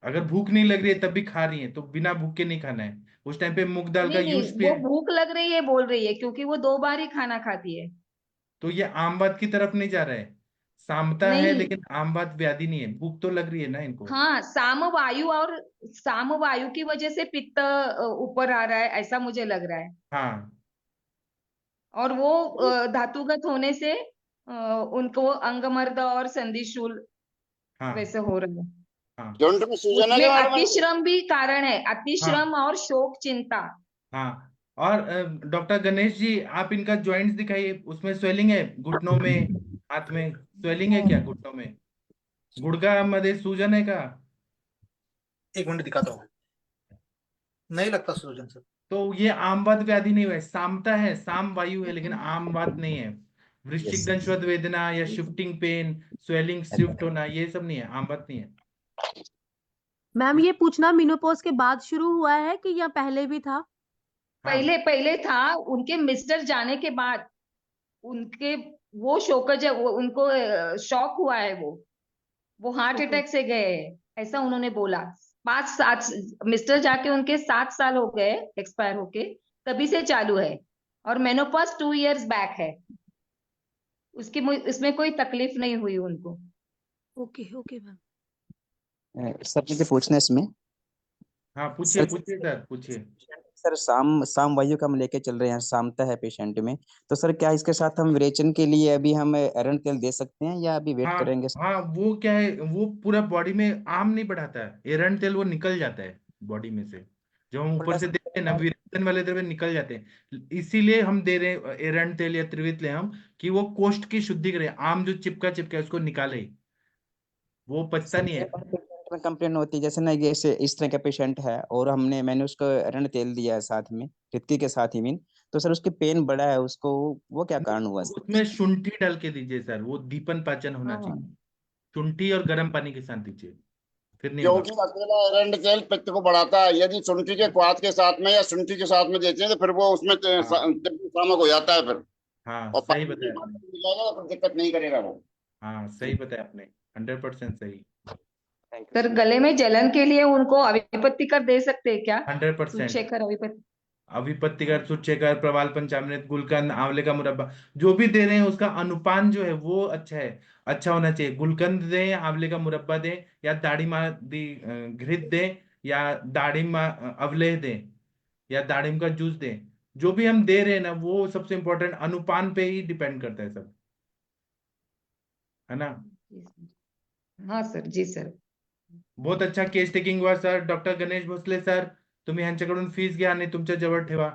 अगर भूख नहीं लग रही है तब भी खा रही है तो बिना भूख के नहीं खाना है। उस टाइम पे मूंग दाल का नहीं नहीं, यूज वो पे, भूख लग रही है बोल रही है क्योंकि वो 2 बार ही खाना खाती है। तो ये आमवाद की तरफ नहीं जा रहा है, सामता है, नहीं। लेकिन आमवाद व्याधि नहीं है, भूख तो लग रही है ना इनको। हाँ, साम वायु की वजह से पित्त ऊपर आ रहा है, ऐसा मुझे लग रहा है। हाँ और वो धातुगत होने से उनको अंगमर्द और संधिशूल हाँ वैसे हो रहा है। हाँ जॉइंट में सूजन है उसमें क्या मैडम? अतिश्रम भी कारण है, हाँ अतिश्रम और शोक चिंता। हाँ। और डॉक्टर गणेश जी, आप इनका जॉइंट्स दिखाइए, उसमें स्वेलिंग है घुटनों में, हाथ में स्वेलिंग है क्या घुटनों में? गुड़गा मध्ये सूजन है का? 1 मिनट दिखाता हूँ, नहीं लगता सूजन सर। तो ये आमवाद व्याधि नहीं है, सामता है, साम वायु है, लेकिन आमवाद नहीं है। वृश्चिक दंशवत वेदना या शिफ्टिंग पेन, स्वेलिंग, शिफ्ट होना, ये सब नहीं है, आमवाद नहीं है। मैम ये पूछना मेनोपॉज के बाद शुरू हुआ है कि या पहले भी था? हाँ, पहले पहले था, उनके मिस्टर जाने के बाद उनके वो शोकज है, वो उनको शॉक हुआ है, वो हार्ट ओके। अटैक से गए हैं, ऐसा उन्होंने बोला। 5-7 मिस्टर जाके उनके 7 साल हो गए एक्सपायर होके, तभी से चालू है। और मेनोपॉज 2 इयर्स बैक है, इसमें कोई तकलीफ नहीं हुई उनको। Okay okay ma'am. सर मुझे पूछना है इसमें। हाँ, पूछिए सर पूछिए सर, पूछिए। सर साम वायु का हम लेके चल रहे हैं, सामता है पेशेंट में, तो सर क्या इसके साथ हम विरेचन के लिए अभी हम एरंड तेल दे सकते हैं या अभी वेट हाँ करेंगे? हाँ, वो क्या है, वो पूरा बॉडी में आम नहीं बढ़ाता है, एरंड तेल वो निकल जाता है बॉडी में से, जो हम ऊपर उल्टा से देते हैं ना, विरेचन वाले द्रव्य निकल जाते हैं, इसीलिए हम दे रहे हैं एरंड तेल या त्रिवित लेहम, कि वो कोष्ठ की शुद्धि करे, आम जो चिपका चिपका है उसको निकाले, वो पचता सर नहीं मेरे है। पास पेशेंट में कंप्लेन होती है, जैसे ना ये इस तरह का पेशेंट है और मैंने उसको एरंड तेल दिया है साथ में, रित्ती के साथ ही मीन, तो सर उसकी पेन बढ़ा है उसको, वो क्या कारण हुआ सर? उसमें शुंठी डाल के दीजिए सर, वो दीपन पाचन होना हाँ। चाहिए। शुंठी और गर्म पानी के साथ दीजिए, फिर नहीं होगा। क्योंकि अकेला एरंड तेल पित्त को बढ़ाता है, यदि शुंठी के क्वाथ के साथ में या शुंठी के साथ में देते हैं तो फिर वो उसमें हाँ शामक हो जाता है फिर, हाँ, और सही पानी बताया आपने। मिल जाएगा तो फिर दिक्कत नहीं करेगा वो। हाँ, सही बताया आपने, 100% सही। Thank you sir sir. गले में जलन के लिए उनको अविपत्तिकर दे सकते हैं क्या? 100%। सूचेकर अविपत्ति। अभिपत्तिकर, सुचेकर, प्रवाल पंचामृत, गुलकंद, आंवले का मुरब्बा, जो भी दे रहे हैं उसका अनुपान जो है वो अच्छा है, अच्छा होना चाहिए। गुलकंद दें, आंवले का मुरब्बा दें, या दाढ़ीमा दी घृत दें, या दाढ़ीमा अवलेह दें, या दाढ़ीम का जूस दें, जो भी हम दे रहे हैं ना वो सबसे इम्पोर्टेंट अनुपान पे ही डिपेंड करता है सब, है ना। हाँ सर, जी सर। बहुत अच्छा केस टेकिंग हुआ sir. Doctor Ganesh Bhosale sir, तुम्ही ह्यांच्याकडून फीस घ्या आणि तुमच्या जवळ ठेवा,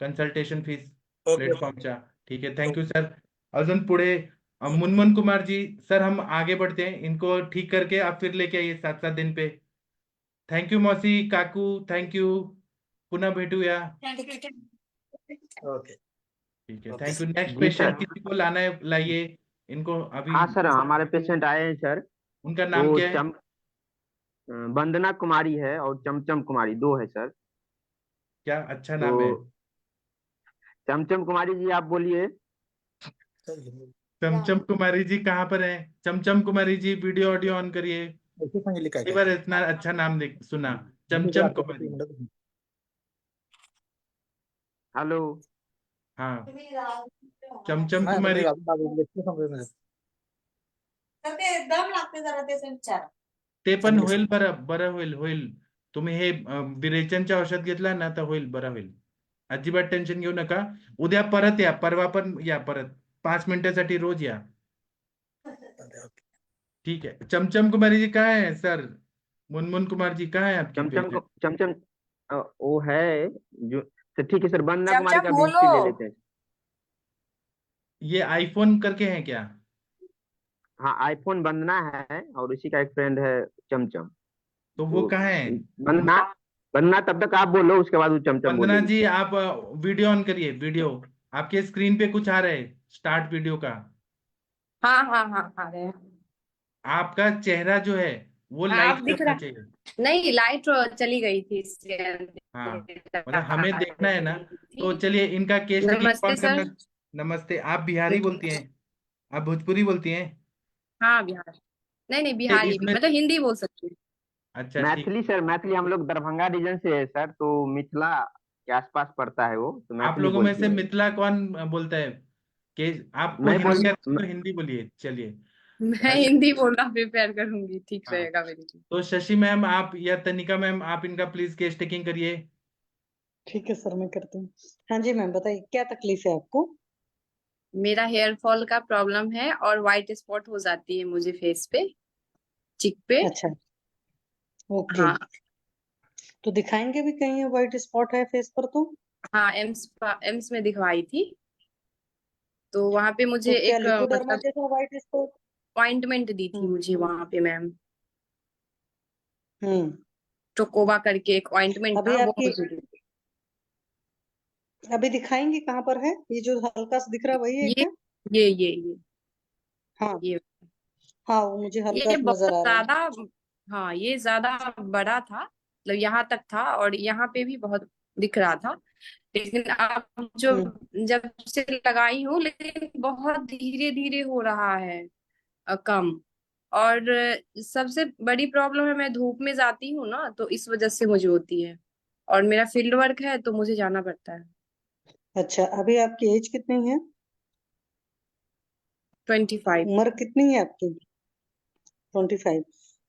कन्सल्टेशन फीस ओके प्लॅटफॉर्मच्या, ठीक आहे, थँक्यू सर। अजून पुढे अब मुनमुन कुमार जी, सर हम आगे बढ़ते हैं, इनको ठीक करके आप फिर लेके आइए 7-7 दिन पे। थैंक यू मौसी, काकू, थैंक यू, पुनः भेटूया। ओके ठीक है, ओके थैंक यू। नेक्स्ट जी सर। पेशेंट किसी को लाना है, लाइए इनको अभी। हाँ सर, हमारे पेशेंट आए हैं सर। उनका नाम वो क्या है? वंदना कुमारी है और चमचम कुमारी, दो है सर। क्या अच्छा तो नाम है। चमचम कुमारी जी आप बोलिए। चमचम कुमारी जी कहाँ पर है? Chamcham Kumari ji video audio on करिए। ऐसे सांगितले काय कई काय बार काय इतना अच्छा नाम देख सुना, मी चमचम आता कुमारी। किती मिनिटात हेलो। हाँ, चमचम नाही आता मी कुमारी। समजत नाही. तर ते दम लागते जरा त्याचं विचार. ते पण चांगली होईल, सांग. बरं बरं होईल. तुम्ही हे विरेचनचे औषध घेतला ना तर होईल, बरं होईल. अजिबात टेन्शन घेऊ नका. उद्या परत या, परवा पण या, परत 5 मिनिटासाठी रोज या. ठीक है। चमचम कुमारी जी कहाँ है सर? मुनमुन कुमार जी कहाँ है आपकी पेशेंट? चमचम वो है जो। तो ठीक है सर, वंदना कुमारी चमचम का भी बोलो. हिस्ट्री ले लेते हैं। ये आईफोन करके हैं क्या? हाँ, आईफोन वंदना है और उसी का एक फ्रेंड है चमचम। तो वो तो कहाँ है? वंदना वंदना तब तक आप बोलो, उसके बाद वो चमचम वंदना बोलेगी। जी, आप वीडियो ऑन करिए। वीडियो आपके स्क्रीन पे कुछ आ रहा है, स्टार्ट वीडियो का। हाँ हाँ हाँ आ रहे हैं। आपका चेहरा जो है वो हाँ लाइट अब पे दिख होना रहा। चाहिए। नहीं लाइट चली गई थी इसलिए हाँ, दिख मतलब हमें रहा देखना है ना। तो थी। चलिए, इनका केस टेकिंग नमस्ते कौन करना? सर। नमस्ते। आप बिहारी बोलती हैं? आप भोजपुरी बोलती हैं? हाँ बिहार। नहीं नहीं ये बिहारी इसमें, मतलब हिंदी बोल सकती हूँ। अच्छा ठीक। मैथिली सर, मैथिली हम लोग दरभंगा रीजन से है सर, तो मिथिला के आसपास पड़ता है वो, तो आप मैथिली लोगों में बोलते से हैं। मिथिला कौन बोलता है? कि आपको मैं हिंदी बोल आती है मैं, तो हिंदी बोलिए, चलिए। मैं श- हिंदी बोलना प्रिपेयर करूंगी, ठीक हाँ, रहेगा मेरे लिए। तो शशि मैम आप या तनिका मैम, आप इनका प्लीज केस टेकिंग करिए। ठीक है सर, मैं करती हूँ। हाँ जी मैम, बताइए क्या तकलीफ है आपको? मेरा हेयर फॉल का प्रॉब्लम है और व्हाइट स्पॉट हो जाती है मुझे फेस पे, चिक पे। अच्छा, ओके। हाँ तो दिखाएंगे भी कहीं व्हाइट स्पॉट है फेस पर तो? हाँ एम्स में दिखवाई थी। तो वहां पे तो मुझे क्या एक लिकोडर्मा मतलब जैसा व्हाइट स्पॉट? अपॉइंटमेंट दी थी हम्म मुझे वहां पे मैम। हम्म। टोकोबा करके एक ऑइंटमेंट अभी था वो आपकी, मुझे दी। अभी दिखाएंगे कहाँ पर है? ये जो हल्का सा दिख रहा है वही है ये क्या? ये हाँ ये हाँ, वो मुझे हल्का ये सा बहुत नजर आ रहा है। ज्यादा। हाँ ये ज्यादा बड़ा था, मतलब यहाँ तक था और यहाँ पे भी बहुत दिख रहा था। लेकिन अब जो हम्म। जब से लगाई हूँ, लेकिन बहुत धीरे धीरे हो रहा है कम। और सबसे बड़ी प्रॉब्लम है, मैं धूप में जाती हूँ ना, तो इस वजह से मुझे होती है। और मेरा फील्ड वर्क है तो मुझे जाना पड़ता है। अच्छा, अभी आपकी एज कितनी है? 25। उम्र कितनी है आपकी? 25।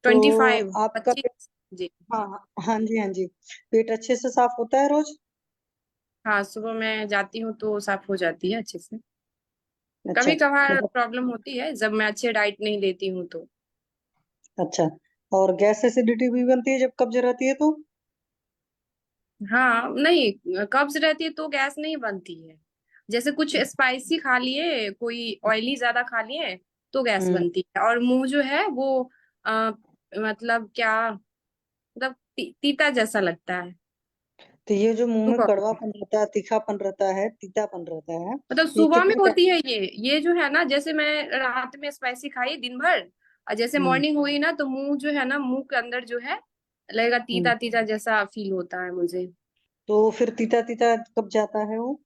तो 25 आपका 25 जी। हाँ हाँ जी, हाँ जी। पेट अच्छे से साफ होता है रोज? हाँ सुबह मैं जाती हूँ तो साफ हो जाती है अच्छे से। अच्छा, कभी कभार मतलब प्रॉब्लम होती है जब मैं अच्छे डाइट नहीं लेती हूँ तो। अच्छा। और गैस एसिडिटी भी बनती है जब कब्ज रहती है तो? हाँ नहीं, कब्ज रहती है तो गैस नहीं बनती है। जैसे कुछ स्पाइसी खा लिए, कोई ऑयली ज्यादा खा लिए तो गैस हम्म। बनती है। और मुंह जो है वो मतलब क्या, मतलब तीता जैसा लगता है। तो ये जो मुंह में सुबह कड़वापन रहता है, तीखापन रहता है, तीतापन रहता है, मतलब ये सुबह में कितने होती है ये जो है ना, जैसे मैं रात में स्पाइसी खाई दिन भर और जैसे हम्म मॉर्निंग हुई ना, तो मुंह जो है ना, मुंह के अंदर जो है लगेगा हम्म। तीता तीता जैसा फील होता है मुझे। तो फिर तीता तीता कब जाता है वो?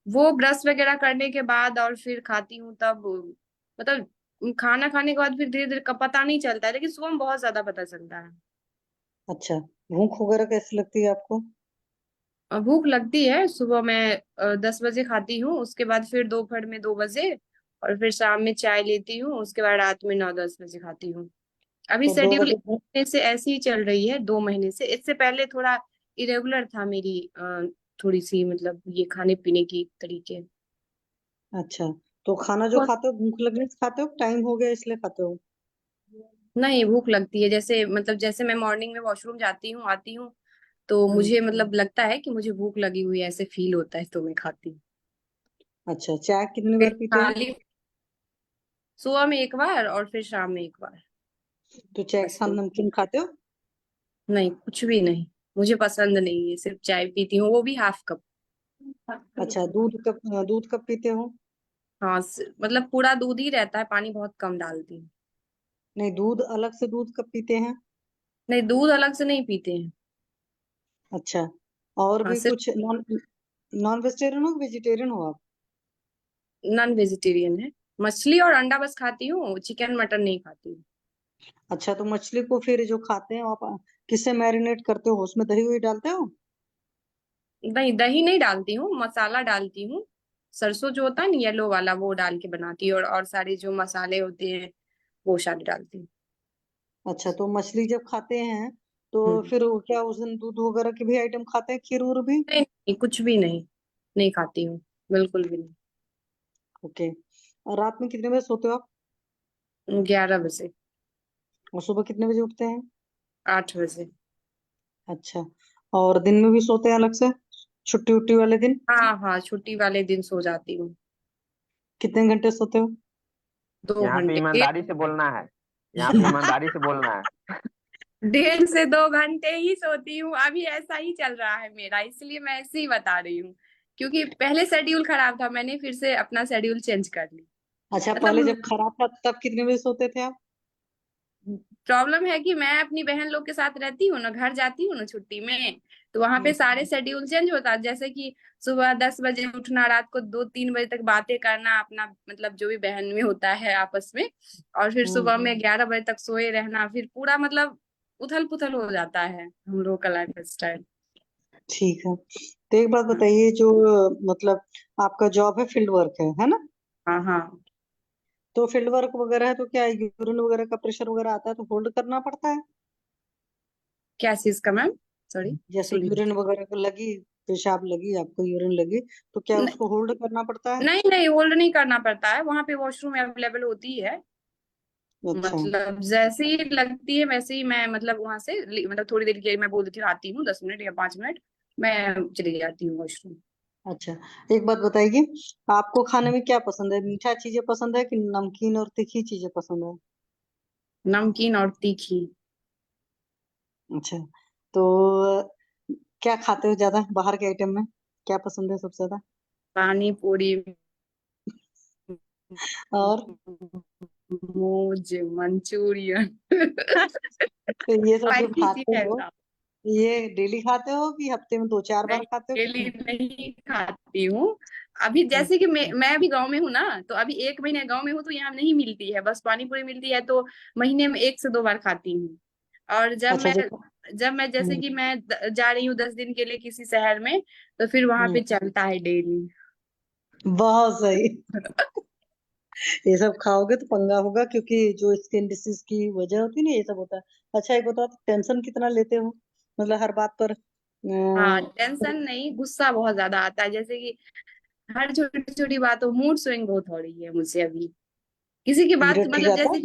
वो ब्रश वगैरह करने के बाद और फिर खाती हूँ तब, मतलब खाना खाने के बाद फिर धीरे धीरे पता नहीं चलता है, लेकिन सुबह में बहुत ज्यादा पता चलता है। अच्छा, भूख वगैरह कैसी लगती है आपको? भूख लगती है, सुबह मैं 10 बजे खाती हूँ, उसके बाद फिर दोपहर में 2 बजे, और फिर शाम में चाय लेती हूँ, उसके बाद रात में 9-10 बजे खाती हूँ। अभी तो 2 शेड्यूल बजे भूख। से ऐसी ही चल रही है 2 महीने से। इससे पहले थोड़ा इरेगुलर था मेरी थोड़ी सी मतलब ये खाने पीने की तरीके। अच्छा, तो खाना जो खाते हो भूख लगने से खाते हो, टाइम हो गया इसलिए खाते हो? नहीं भूख लगती है, जैसे मतलब जैसे मैं मॉर्निंग में वॉशरूम जाती हूँ आती हूँ, तो हम्म। मुझे मतलब लगता है कि मुझे भूख लगी हुई है, ऐसे फील होता है तो मैं खाती हूँ। अच्छा, चाय कितनी बार पेट पीते हो? खाली सुबह में एक बार और फिर शाम में एक बार। तो चाय के बस साथ दो। नमकीन खाते हो? नहीं, कुछ भी नहीं, मुझे पसंद नहीं है, सिर्फ चाय पीती हूँ, वो भी हाफ कप। अच्छा, दूध कब पीते हो? हाँ, मतलब पूरा दूध ही रहता है, पानी बहुत कम डालती हूँ। नहीं, दूध अलग से दूध कब पीते हैं? नहीं, दूध अलग से नहीं पीते हैं। अच्छा, और हाँ, भी सिर्फ कुछ नॉन नॉन वेजिटेरियन हो, वेजिटेरियन हो आप? नॉन वेजिटेरियन है। मछली और अंडा बस खाती हूँ, चिकन मटन नहीं खाती हूँ। अच्छा, तो मछली को फिर जो खाते हैं आप किससे मैरिनेट करते हो? उसमें दही वही डालते हो? नहीं, दही नहीं डालती हूँ, मसाला डालती हूँ। सरसों जो होता है ना येलो वाला, वो डाल के बनाती हूँ, और सारे जो मसाले होते हैं वो सारे डालती हूँ। अच्छा, तो मछली जब खाते हैं तो हम्म। फिर वो क्या उस दिन दूध वगैरह के भी आइटम खाते हैं, खीर उर भी? नहीं नहीं, कुछ भी नहीं, नहीं खाती हूँ, बिल्कुल भी नहीं। ओके। और रात में कितने बजे सोते हो आप? 11 बजे। और सुबह कितने बजे उठते हैं? 8 बजे। अच्छा, और दिन में भी सोते हैं अलग से, छुट्टी उट्टी वाले दिन? हाँ हाँ, छुट्टी वाले दिन सो जाती हूँ। कितने घंटे सोते हो? दो यहाँ पे घंटे ईमानदारी से बोलना है, यहाँ पे ईमानदारी से बोलना है। 1.5 से 2 घंटे ही सोती हूँ, अभी ऐसा ही चल रहा है मेरा, इसलिए मैं ऐसे ही बता रही हूँ। क्योंकि पहले शेड्यूल खराब था, मैंने फिर से अपना शेड्यूल चेंज कर ली। अच्छा, पहले मतलब जब खराब था तब कितने बजे सोते थे आप? प्रॉब्लम है कि मैं अपनी बहन लोग के साथ रहती हूँ ना, घर जाती हूँ ना छुट्टी में, तो वहां पे सारे शेड्यूल चेंज होता है। जैसे कि सुबह 10 बजे उठना, रात को 2-3 बजे तक बातें करना अपना, मतलब जो भी बहन में होता है आपस में, और फिर सुबह में 11 बजे तक सोए रहना, फिर पूरा मतलब उथल पुथल हो जाता है हम लोग का लाइफ स्टाइल। ठीक है, तो एक बात बताइए, जो मतलब आपका जॉब है, फील्ड वर्क है ना? हाँ हाँ। तो फील्ड वर्क वगैरह है तो क्या यूरिन वगैरह का प्रेशर वगैरह आता है तो होल्ड करना पड़ता है? क्या चीज का मैम? सॉरी, जैसे सुनी यूरिन वगैरह को लगी, पेशाब लगी, आपको यूरिन लगी, तो क्या नहीं। उसको होल्ड करना पड़ता है? नहीं नहीं, होल्ड नहीं करना पड़ता है, वहां पे वॉशरूम अवेलेबल होती है। अच्छा। मतलब जैसे ही लगती है वैसे ही मैं, मतलब वहां से मतलब थोड़ी देर के लिए मैं बोल देती हूँ आती हूँ, 10 मिनट या 5 मिनट, मैं चली जाती हूँ वॉशरूम। अच्छा, एक बात बताइए, आपको खाने में क्या पसंद है? मीठा चीजें पसंद है कि नमकीन और तीखी चीजें पसंद है? नमकीन और तीखी। अच्छा, तो क्या खाते हो ज्यादा बाहर के आइटम में? क्या पसंद है सबसे ज्यादा? पानी पूरी, और मोज, मंचूरियन। तो ये सब जो स्पाइसी चीज खाते है हो, सब। ये डेली खाते हो कि हफ्ते में 2-4 बार नहीं, खाते हो डेली कि? नहीं खाती हूँ। अभी जैसे कि मैं अभी गांव में हूँ ना, तो अभी 1 महीने गांव में हूँ, तो यहाँ नहीं मिलती है, बस पानी पूरी मिलती है, तो महीने में 1 से 2 बार खाती हूँ। और अच्छा, जो जब मैं जैसे कि मैं जा रही हूँ 10 दिन के लिए किसी शहर में, तो फिर वहां पे हम्म, चलता है डेली। बहुत सही। ये सब खाओगे तो पंगा होगा, क्योंकि जो स्किन डिसीज की वजह होती है ना, ये सब होता है। अच्छा, एक बताओ, टेंशन कितना लेते हो, मतलब हर बात पर हाँ, टेंशन नहीं, गुस्सा बहुत ज्यादा आता है, जैसे कि हर छोटी छोटी बात हो, मूड स्विंग बहुत हो रही है मुझे अभी, किसी की बात, इरिटेट मतलब आता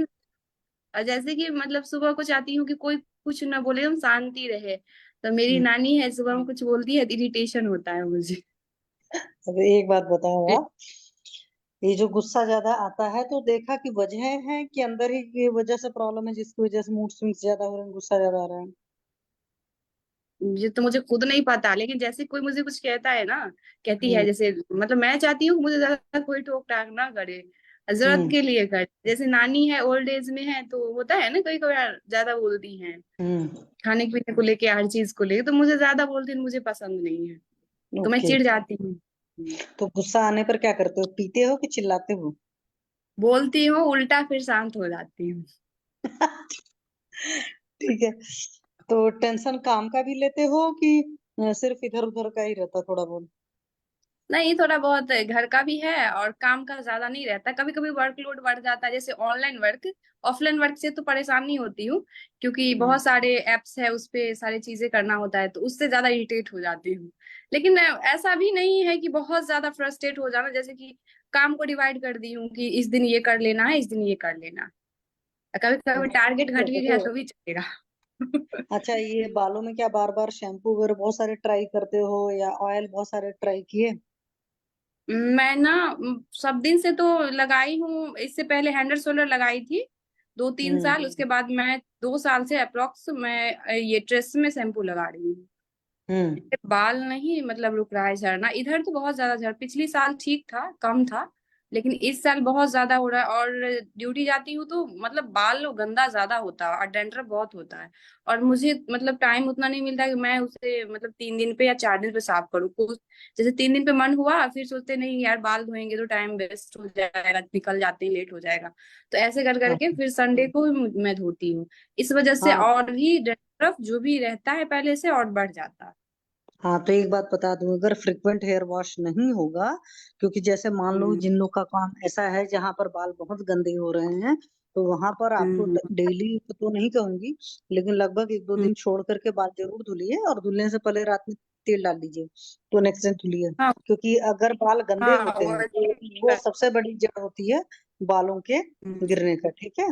है? जैसे कि मतलब सुबह को चाहती हूँ कि कोई कुछ ना बोले, हम शांति रहे, तो मेरी हम्म, नानी है, सुबह में कुछ बोलती है इरिटेशन होता है मुझे। अब एक बात बताओ आप, ये जो गुस्सा ज्यादा आता है तो देखा कि वजह है कि अंदर ही की वजह से प्रॉब्लम है, जिसकी वजह से मूड स्विंग्स ज्यादा हो रहे हैं, गुस्सा ज्यादा आ रहा है? ये तो मुझे खुद नहीं पता, लेकिन जैसे कोई मुझे कुछ कहता है ना, कहती है हम्म। जैसे, मतलब मैं चाहती हूँ कि मुझे ज्यादा कोई टोक टाक ना करे, जरूरत हम्म। के लिए करे। जैसे नानी है, ओल्ड एज में है, तो होता है ना, कई कई ज्यादा बोलती हैं हम्म। खाने पीने को लेके, हर चीज को लेके, तो मुझे ज्यादा बोलती हैं, मुझे पसंद नहीं है, तो मैं ओके, चिढ़ जाती हूँ। तो गुस्सा आने पर क्या करते हो, पीते हो कि चिल्लाते हो? बोलती हूँ उल्टा, फिर शांत हो जाती हूँ। ठीक है, तो टेंशन काम का भी लेते हो कि सिर्फ इधर उधर का ही रहता थोड़ा बहुत? नहीं, थोड़ा बहुत घर का भी है, और काम का ज्यादा नहीं रहता, कभी कभी वर्कलोड बढ़ जाता है, जैसे ऑनलाइन वर्क। ऑफलाइन वर्क से तो परेशान नहीं होती हूँ, क्योंकि हम्म। बहुत सारे एप्स है, उस पे सारी चीजें करना होता है, तो उससे ज्यादा इरिटेट हो जाती हूँ। लेकिन ऐसा भी नहीं है कि बहुत ज्यादा फ्रस्ट्रेट हो जाना, जैसे कि काम को डिवाइड कर दी हूँ कि इस दिन ये कर लेना है, इस दिन ये कर लेना है, कभी कभी टारगेट घट भी गया तो भी चलेगा। अच्छा, ये बालों में क्या बार बार शैम्पू वगैरह बहुत सारे ट्राई करते हो या ऑयल बहुत सारे ट्राई किए? मैं ना सब दिन से तो लगाई हूँ, इससे पहले हैंड एंड शोल्डर लगाई थी 2-3 साल, उसके बाद मैं 2 साल से अप्रोक्स मैं ये ट्रेसेमे शैम्पू लगा रही हूँ। इससे बाल नहीं मतलब रुक रहा है झड़ना, इधर तो बहुत ज्यादा पिछली साल ठीक था, कम था, लेकिन इस साल बहुत ज्यादा हो रहा है। और ड्यूटी जाती हूँ तो मतलब बाल गंदा ज्यादा होता है और डैंड्रफ बहुत होता है, और मुझे मतलब टाइम उतना नहीं मिलता कि मैं उसे मतलब 3 दिन पे या 4 दिन पे साफ करूँ कुछ। जैसे 3 दिन पे मन हुआ, फिर सोचते नहीं यार बाल धोएंगे तो टाइम वेस्ट हो जाएगा, निकल जाते हैं, लेट हो जाएगा, तो ऐसे कर करके फिर संडे को मैं धोती हूँ। इस वजह से हाँ और भी डैंड्रफ जो भी रहता है पहले से और बढ़ जाता है। हाँ, तो एक बात बता दूं, अगर फ्रिक्वेंट हेयर वॉश नहीं होगा, क्योंकि जैसे मान लो जिन लोग का काम ऐसा है जहां पर बाल बहुत गंदे हो रहे हैं, तो वहां पर आपको हम्म डेली तो नहीं कहूंगी, लेकिन लगभग 1-2 हम्म, दिन छोड़ करके बाल जरूर धुलिए, और धुलने से पहले रात में तेल डाल लीजिए, तो नेक्स्ट दिन धुलिए। हाँ क्योंकि अगर बाल गंदे हाँ होते हैं वो तो ठीक वो है। सबसे बड़ी जड़ होती है बालों के हम्म गिरने का, ठीक है।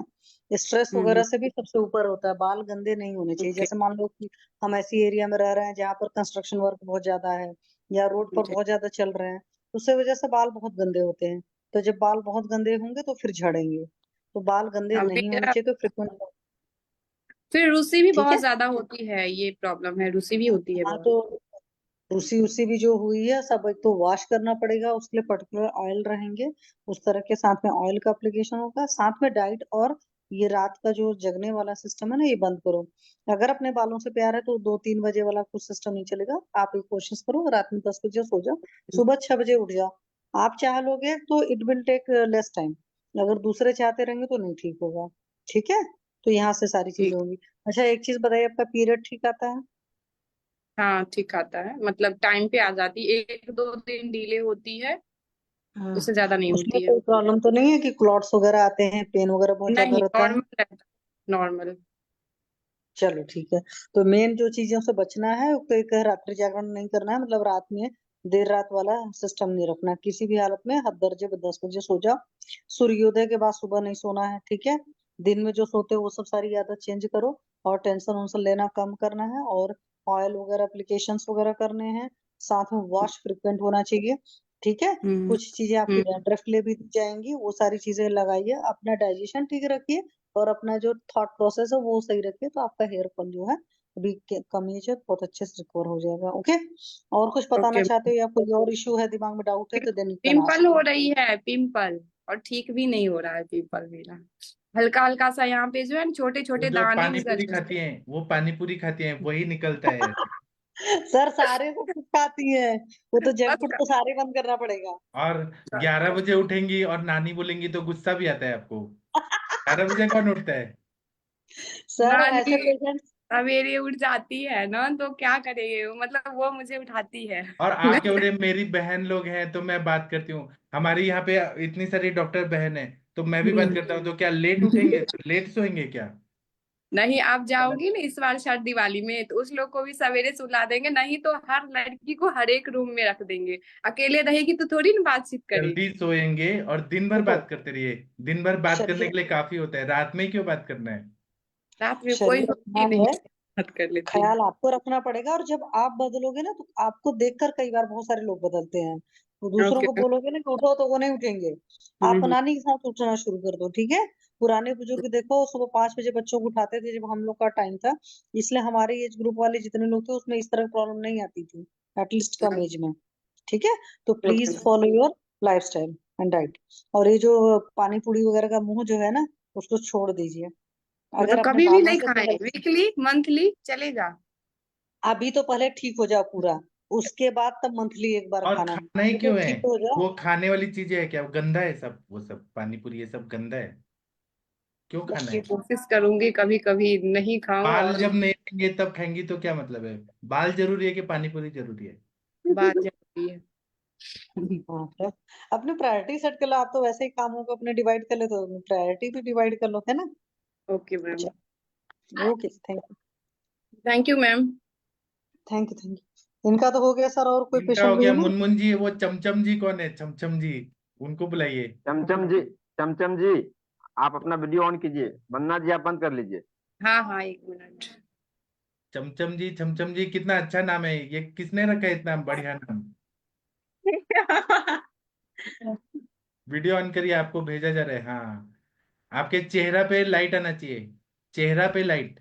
स्ट्रेस वगैरह हम्म, से भी सबसे ऊपर होता है, बाल गंदे नहीं होने चाहिए। ओके जैसे मान लो कि हम ऐसी एरिया में रह रहे हैं जहाँ पर कंस्ट्रक्शन वर्क बहुत ज्यादा है, या रोड पर बहुत ज्यादा चल रहे हैं, तो उससे वजह से बाल बहुत गंदे होते हैं। तो जब बाल बहुत गंदे होंगे तो फिर झड़ेंगे, तो बाल गंदे हाँ नहीं होने मेरा चाहिए, तो फ्रिक्वेंट। फिर रूसी भी ठीक है। बहुत ज्यादा होती है, ये प्रॉब्लम है, रूसी भी होती है हाँ, बहुत। तो रूसी उसी भी जो हुई है सब, एक तो वॉश करना पड़ेगा, उसके लिए पर्टिकुलर ऑयल रहेंगे, उस तरह के साथ में ऑयल का एप्लीकेशन होगा, साथ में डाइट, और ये रात का जो जगने वाला सिस्टम है ना, ये बंद करो। अगर अपने बालों से प्यार है तो 2-3 बजे वाला कुछ सिस्टम नहीं चलेगा। आप एक कोशिश करो, रात में 10 बजे सो जाओ, सुबह 6 बजे उठ जाओ। आप चाह लोगे तो it will take less time, अगर दूसरे चाहते रहेंगे तो नहीं ठीक होगा। ठीक है, तो यहाँ से सारी चीजें ठीक, होंगी। अच्छा, एक चीज बताइए, आपका पीरियड ठीक आता है? हाँ ठीक आता है, मतलब टाइम पे आ जाती, 1-2 दिन डिले होती है, हाँ, उससे ज्यादा नहीं उसमें होती है। कोई प्रॉब्लम तो नहीं है कि क्लॉट्स वगैरह आते हैं, पेन वगैरह बहुत ज्यादा नहीं, रहता है? नॉर्मल रहता, नॉर्मल। चलो ठीक है। तो मेन जो चीजों से बचना है, तो एक रात्रि जागरण नहीं करना है, मतलब रात में देर रात वाला सिस्टम नहीं रखना किसी भी हालत में। हद दर्जे पे 10 बजे सो जाओ, सूर्योदय के बाद सुबह नहीं सोना है, ठीक है। दिन में जो सोते हो वो सब सारी आदत चेंज करो, और टेंशन वोंशन लेना कम करना है, और ऑयल वगैरह एप्लीकेशंस वगैरह करने हैं, साथ में वॉश फ्रिक्वेंट होना चाहिए, ठीक है। हम्म कुछ चीजें आपकी हम्म डैंड्रफ के लिए भी दी जाएंगी, वो सारी चीजें लगाइए, अपना डाइजेशन ठीक रखिए, और अपना जो थॉट प्रोसेस है वो सही रखिए, तो आपका हेयर फॉल जो है अभी कम एज है, बहुत अच्छे से रिकवर हो जाएगा। ओके, और कुछ बताना ओके। चाहते हो या कोई और इशू है, दिमाग में डाउट है, तो then you can simply ask. हो रही है, पिंपल, और ठीक भी नहीं हो रहा है पिंपल मेरा, हल्का हल्का सा यहाँ पे जो है छोटे वो छोटे जो दाने पानी निकल पूरी रहे खाती हैं, वो पानी पूरी खाती हैं, वही निकलता है ऐसे। सर, सारे तो कुछ खाती है, वो तो हैं। जंक बस फूड तो सारे बंद करना पड़ेगा। और 11 बजे उठेंगी और नानी बोलेंगी तो गुस्सा भी आता है आपको। 11 बजे कौन उठता है? सर, नानी ऐसे पेशेंट। सवेरे उठ जाती है ना, तो क्या करेंगे, मतलब वो मुझे उठाती है। और आके उड़े, मेरी बहन लोग हैं तो मैं बात करती हूँ, हमारी यहाँ पे इतनी सारी डॉक्टर बहन है, तो मैं भी बात करता हूँ, तो क्या लेट उठेंगे, लेट सोएंगे क्या? नहीं, आप जाओगी ना इस बार शर्ट दिवाली में, तो उस लोग को भी सवेरे सुला देंगे, नहीं तो हर लड़की को हर एक रूम में रख देंगे, अकेले रहेगी तो थोड़ी ना बातचीत जल्दी करेगी। सोएंगे और दिन भर देखो, बात करते रहिए। दिन भर बात करने शरीर के लिए काफी होता है, रात में क्यों बात करना है? रात में कोई शरीर होती अपना नहीं, है, बात कर लेती है। ख्याल आपको रखना पड़ेगा, और जब आप बदलोगे ना, तो आपको देखकर कई बार बहुत सारे लोग बदलते हैं, तो दूसरों ओके। को बोलोगे ना कि उठो, तो वो नहीं उठेंगे। आप हम्म नानी के साथ उठना शुरू कर दो, ठीक है। पुराने बुजुर्ग देखो, सुबह 5 बजे बच्चों को उठाते थे जब हम लोग का टाइम था, इसलिए हमारे एज ग्रुप वाले जितने लोग थे उसमें इस तरह की प्रॉब्लम नहीं आती थी, एटलीस्ट कम एज में, ठीक है। तो okay, please follow your life style and diet, और ये जो पानी पूरी वगैरह का मुंह जो है ना, उसको छोड़ दीजिए, अगर मतलब अपने कभी भी बालों नहीं से खाए, तो। वीकली मंथली चलेगा? अभी तो पहले ठीक हो जाओ पूरा, उसके बाद तब मंथली एक बार और खाना, खाना ही पहले क्यों है? ठीक हो जाओ। वो खाने वाली चीजें है क्या? वो गंदा है सब, वो सब पानी पूरी ये सब गंदा है, क्यों खाना ये है? कोशिश करूंगी कभी कभी नहीं खाऊं, बाल और जब नहीं खाएंगे तब खाएंगी तो क्या मतलब है? बाल जरूरी है कि पानी पूरी जरूरी है? बात जरूरी है। हाँ, तो अपने प्रायोरिटी सेट कर लो, आप तो वैसे ही कामों को अपने डिवाइड कर ले, तो प्रायोरिटी भी डिवाइड कर लो, है ना। Okay ma'am. चलो, okay, thank you. Thank you ma'am. Thank you, thank you. इनका तो हो गया सर, और कोई इनका पेशेंट हो भी गया। है ना? मुनमुन जी, वो चमचम जी कौन है? चमचम जी, उनको बुलाइए। चमचम जी, आप अपना वीडियो ऑन कीजिए, वंदना जी आप बंद कर लीजिए। हाँ हाँ, 1 मिनट। चमचम जी, चमचम जी कितना अच्छा नाम है, ये किसने रखा है इतना बढ़िया नाम? वीडियो ऑन करिए, आपको भेजा जा रहा है। हाँ, आपके चेहरा पे लाइट आना चाहिए, चेहरा पे लाइट।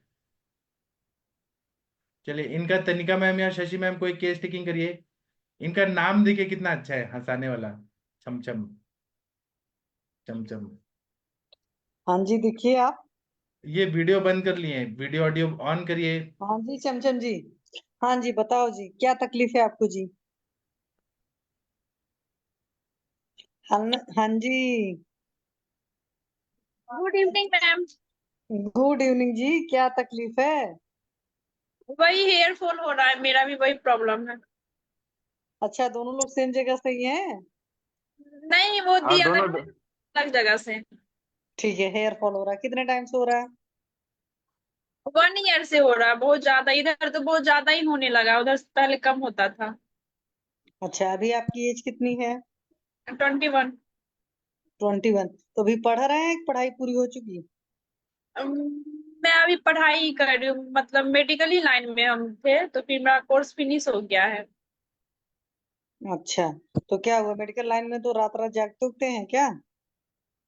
चलिए, इनका तनिका मैम या शशि मैम कोई केस टेकिंग करिए। इनका नाम देखिए कितना अच्छा है, हंसाने वाला। चमचम, चमचम। हाँ जी, दिखिए आप। ये वीडियो बंद कर लिए, वीडियो ऑडियो ऑन करिए। हाँ जी चमचम जी। हाँ जी, बताओ जी, क्या तकलीफ है आपको जी? हाँ हाँ जी। Good evening ma'am. Good evening जी, क्या तकलीफ है? वही हेयर फॉल हो रहा है, मेरा भी वही प्रॉब्लम है। अच्छा, दोनों लोग सेम जगह से ही हैं? नहीं, वो और दिया दोनों है अलग जगह से। ठीक है, हेयर फॉल हो रहा है, कितने टाइम से हो रहा है? 1 ईयर से हो रहा है, बहुत ज्यादा। इधर तो बहुत ज्यादा ही होने लगा, उधर से पहले कम होता था। अच्छा, अभी आपकी एज कितनी है? 21। 21। तो अभी पढ़ रहे हैं, पढ़ाई पूरी हो चुकी? मैं अभी पढ़ाई कर रही हूँ, मतलब मेडिकल ही लाइन में हम थे, तो फिर मेरा कोर्स फिनिश हो गया है। अच्छा, तो क्या हुआ, मेडिकल लाइन में तो रात रात जागते उगते हैं क्या?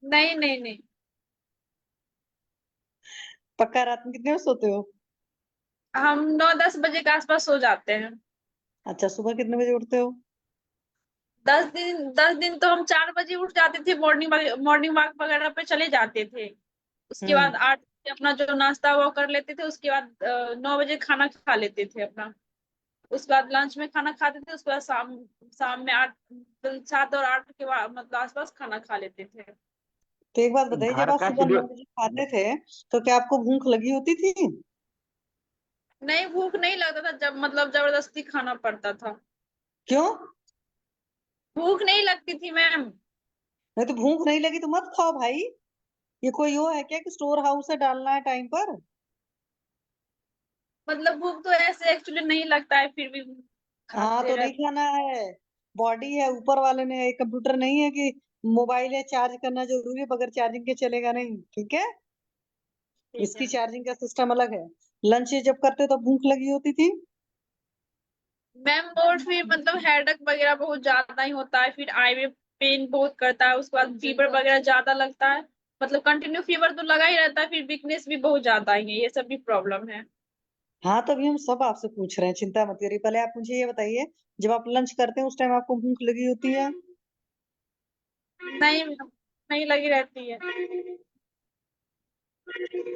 नहीं नहीं नहीं। पक्का रात में कितने बजे सोते हो? हम 9-10 बजे के आसपास सो जाते हैं। अच्छा, सुबह कितने बजे उठते हो? 10 दिन तो हम 4 बजे उठ जाते थे, मॉर्निंग मॉर्निंग वॉक वगैरह पे चले जाते थे। उसके बाद हम्म। 8 बजे अपना जो नाश्ता वो कर लेते थे, उसके बाद 9 बजे खाना खा लेते थे अपना। उसके बाद लंच में खाना खाते थे, उसके बाद शाम शाम में 7 और 8 के बाद मतलब आसपास खाना खा लेते थे। तो एक बात बताइए, जब घर आप का सुबह 9 शेड्यूल। बजे खाते थे तो क्या आपको भूख लगी होती थी? नहीं, भूख नहीं लगता था, जब मतलब जबरदस्ती खाना पड़ता था। क्यों? भूख नहीं लगती थी मैम। नहीं तो भूख नहीं लगी तो मत खाओ भाई। ये कोई वो है क्या कि स्टोर हाउस है, डालना है टाइम पर? मतलब भूख तो ऐसे एक्चुअली नहीं लगता है, फिर भी हाँ, खाते तो नहीं रहते। खाना है। बॉडी है ऊपर वाले ने, एक कंप्यूटर नहीं है कि मोबाइल है, चार्ज करना जरूरी है, बगैर चार्जिंग के चलेगा नहीं, ठीक है? ठीक इसकी है चार्जिंग का सिस्टम अलग है। लंच जब करते तो भूख लगी होती थी? मैम। और फिर मतलब हेडेक वगैरह बहुत ज्यादा ही होता है, फिर आई में पेन बहुत करता है, उसके बाद फीवर वगैरह ज्यादा लगता है। मतलब कंटिन्यू फीवर तो लगा ही रहता है, फिर वीकनेस भी बहुत ज्यादा ही है, ये सब भी प्रॉब्लम है। हाँ, तभी हम सब आपसे पूछ रहे हैं, चिंता मत करिए। पहले आप मुझे ये बताइए, जब आप लंच करते हैं उस टाइम आपको भूख लगी होती है? नहीं मैम, नहीं लगी रहती है।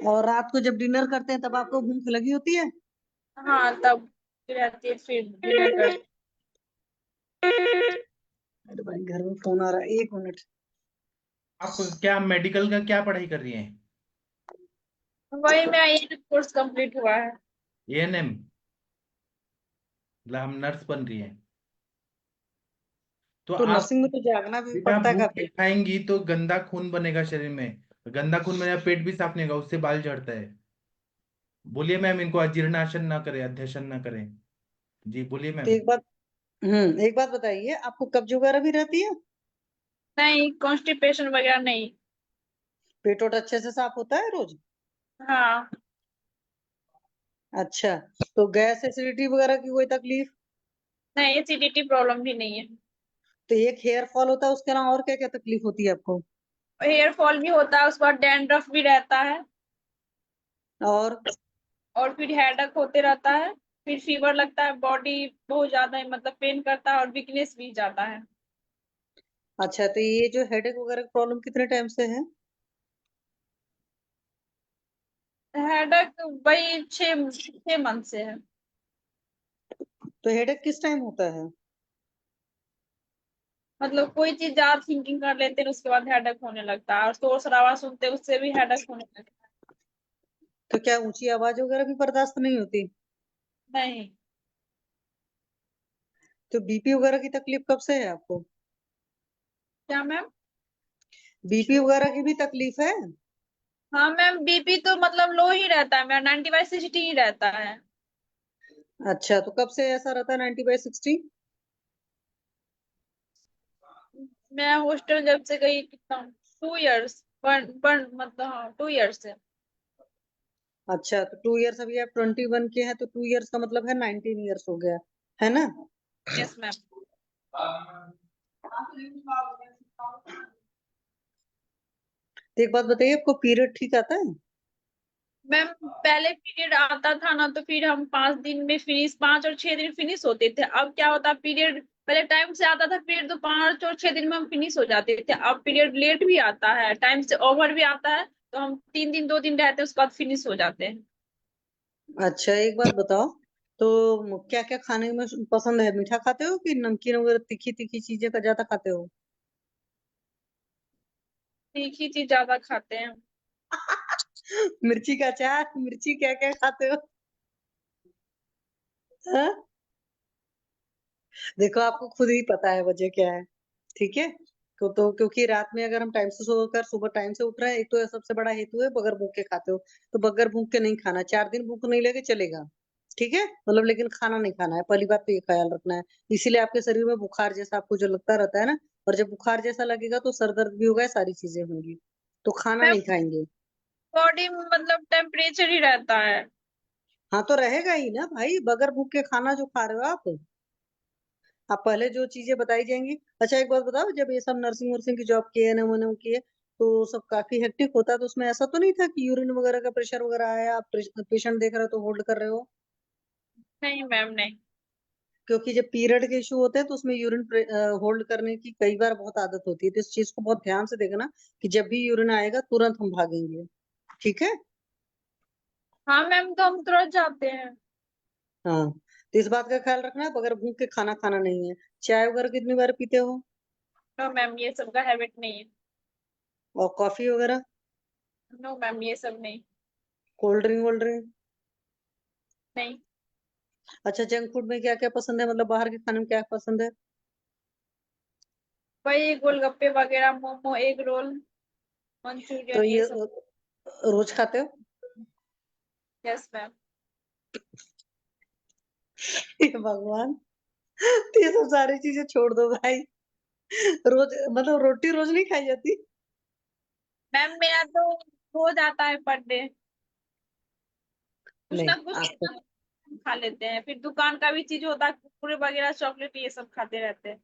और रात को जब डिनर करते हैं तब आपको भूख लगी होती है? हाँ, तब रहती है, फिर डिनर कर। अरे भाई, घर में फोन आ रहा है, 1 मिनट। आप क्या मेडिकल का क्या पढ़ाई कर रही हैं? वही मेरा एक कोर्स कंप्लीट हुआ है। एएनएम, मतलब हम नर्स बन रही हैं? तो तो आप नर्सिंग में तो जागना भी बिना पड़ता है भूखे काफी। खाएंगी तो गंदा खून बनेगा शरीर में। गंदा खून बनेगा, पेट भी साफ नहीं होगा, उससे बाल झड़ता है। बोलिए मैम, इनको अजीर्णाशन ना करें, अध्यशन ना करें। जी बोलिए तो मैम। एक बात बताइए, आपको कब्ज वगैरह भी रहती है? नहीं, कॉन्स्टिपेशन वगैरह नहीं। पेट वोट अच्छे से साफ होता है रोज? हाँ। अच्छा, तो गैस एसिडिटी वगैरह की कोई तकलीफ? नहीं, एसिडिटी प्रॉब्लम भी नहीं है। तो एक हेयर फॉल होता है, उसके अलावा और क्या क्या तकलीफ होती है आपको? हेयर फॉल भी होता है, उसके बाद डैंड्रफ भी रहता है। और? और फिर हेडेक होते रहता है। फिर फीवर लगता है, बॉडी बहुत ज्यादा है, मतलब पेन करता है, और वीकनेस भी जाता है। अच्छा, तो ये जो हेडेक वगैरह की प्रॉब्लम कितने टाइम से है? हेडेक वही 6 मंथ से है। तो हेडेक किस टाइम होता है? मतलब कोई चीज ज्यादा थिंकिंग कर लेते हैं, उसके बाद हेडेक होने लगता है, और शोर शराबा सुनते हैं, उससे भी हेडेक होने लगता तो क्या ऊंची आवाज वगैरह भी बर्दाश्त नहीं होती? है। नहीं। तो बीपी वगैरह की तकलीफ कब से है आपको? क्या मैम? बीपी वगैरह की भी तकलीफ है? हाँ मैम, बीपी तो मतलब लो ही रहता है, मेरा 90/60 ही रहता है। अच्छा, तो कब से ऐसा रहता है 90/60? मैं हॉस्टल जब से गई, कितना 2 इयर्स, वन मतलब हाँ 2 इयर्स से। अच्छा, तो 2 इयर्स, अभी आप 21 के हैं तो 2 इयर्स का मतलब है 19 इयर्स हो गया, है ना? Yes ma'am. तो एक बात बताइए, आपको पीरियड ठीक आता है? मैम पहले पीरियड आता था ना, तो फिर हम 5 दिन में फिनिश, 5 और 6 दिन फिनिश होते थे। अब क्या होता, पीरियड पहले टाइम से आता था पीरियड, तो 5 और 6 दिन में हम फिनिश हो जाते थे। अब पीरियड लेट भी आता है, टाइम से ओवर भी आता है, तो हम 3 दिन 2 दिन रहते हैं, उसके बाद फिनिश हो जाते हैं। अच्छा एक बात बताओ, तो क्या क्या खाने में पसंद है? मीठा खाते हो कि नमकीन वगैरह तीखी तीखी चीजें का ज्यादा खाते हो? तीखी चीज ज्यादा खाते हैं। मिर्ची का अचार, मिर्ची क्या क्या खाते हो? हाँ? देखो आपको खुद ही पता है वजह क्या है, ठीक है? तो क्योंकि रात में अगर हम टाइम से सोकर सुबह टाइम से उठ रहे हैं, एक तो ये सबसे बड़ा हेतु है बगैर भूख के खाते हो। तो बगैर भूख के नहीं खाना, 4 दिन भूख नहीं लगे चलेगा, ठीक है? मतलब लेकिन खाना नहीं खाना है, पहली बात तो ये ख्याल रखना है। इसीलिए आपके शरीर में बुखार जैसा आपको जो लगता रहता है ना, और जब बुखार जैसा लगेगा तो सर दर्द भी होगा, सारी चीजें होंगी। तो खाना मैम नहीं खाएंगे। बॉडी में मतलब टेम्परेचर ही रहता है। हाँ तो रहेगा ही ना भाई, बगैर भूख के खाना जो खा रहे हो आप पहले जो चीजें बताई जाएंगी। अच्छा एक बात बताओ, जब ये सब नर्सिंग वर्सिंग की जॉब किए एनएम की है, तो सब काफी हेक्टिक होता है, तो उसमें ऐसा तो नहीं था कि यूरिन वगैरह का प्रेशर वगैरह आया, आप पेशेंट देख रहे हो तो होल्ड कर रहे हो? नहीं मैम नहीं। क्योंकि जब पीरियड के इशू होते हैं तो उसमें यूरिन होल्ड करने की कई बार बहुत आदत होती है, तो इस चीज को बहुत ध्यान से देखना कि जब भी यूरिन आएगा तुरंत हम भागेंगे, ठीक है? हाँ मैम, तो हम तुरंत जाते हैं। हाँ, तो इस बात का ख्याल रखना, बगैर भूख के खाना खाना नहीं है। चाय वगैरह कितनी बार पीते हो? नो मैम, ये सब का हैबिट नहीं है। और कॉफी वगैरह? नो मैम, ये सब नहीं। कोल्ड ड्रिंक वोल्ड ड्रिंक? नहीं। अच्छा जंक फूड में क्या क्या पसंद है, मतलब बाहर के खाने में क्या पसंद है? वही गोलगप्पे वगैरह, मोमो, एग रोल, तो मंचूरियन, ये ये सब। रोज खाते हो? Yes ma'am. हे भगवान, तो ये सब सारी चीजें छोड़ दो भाई। रोज मतलब रोटी रोज नहीं खाई जाती? मैम मेरा तो हो जाता है पर डे, कुछ नहीं ना कुछ आपको, खा लेते हैं। फिर दुकान का भी चीज होता है, कुरकुरे वगैरह, चॉकलेट, ये सब खाते रहते हैं।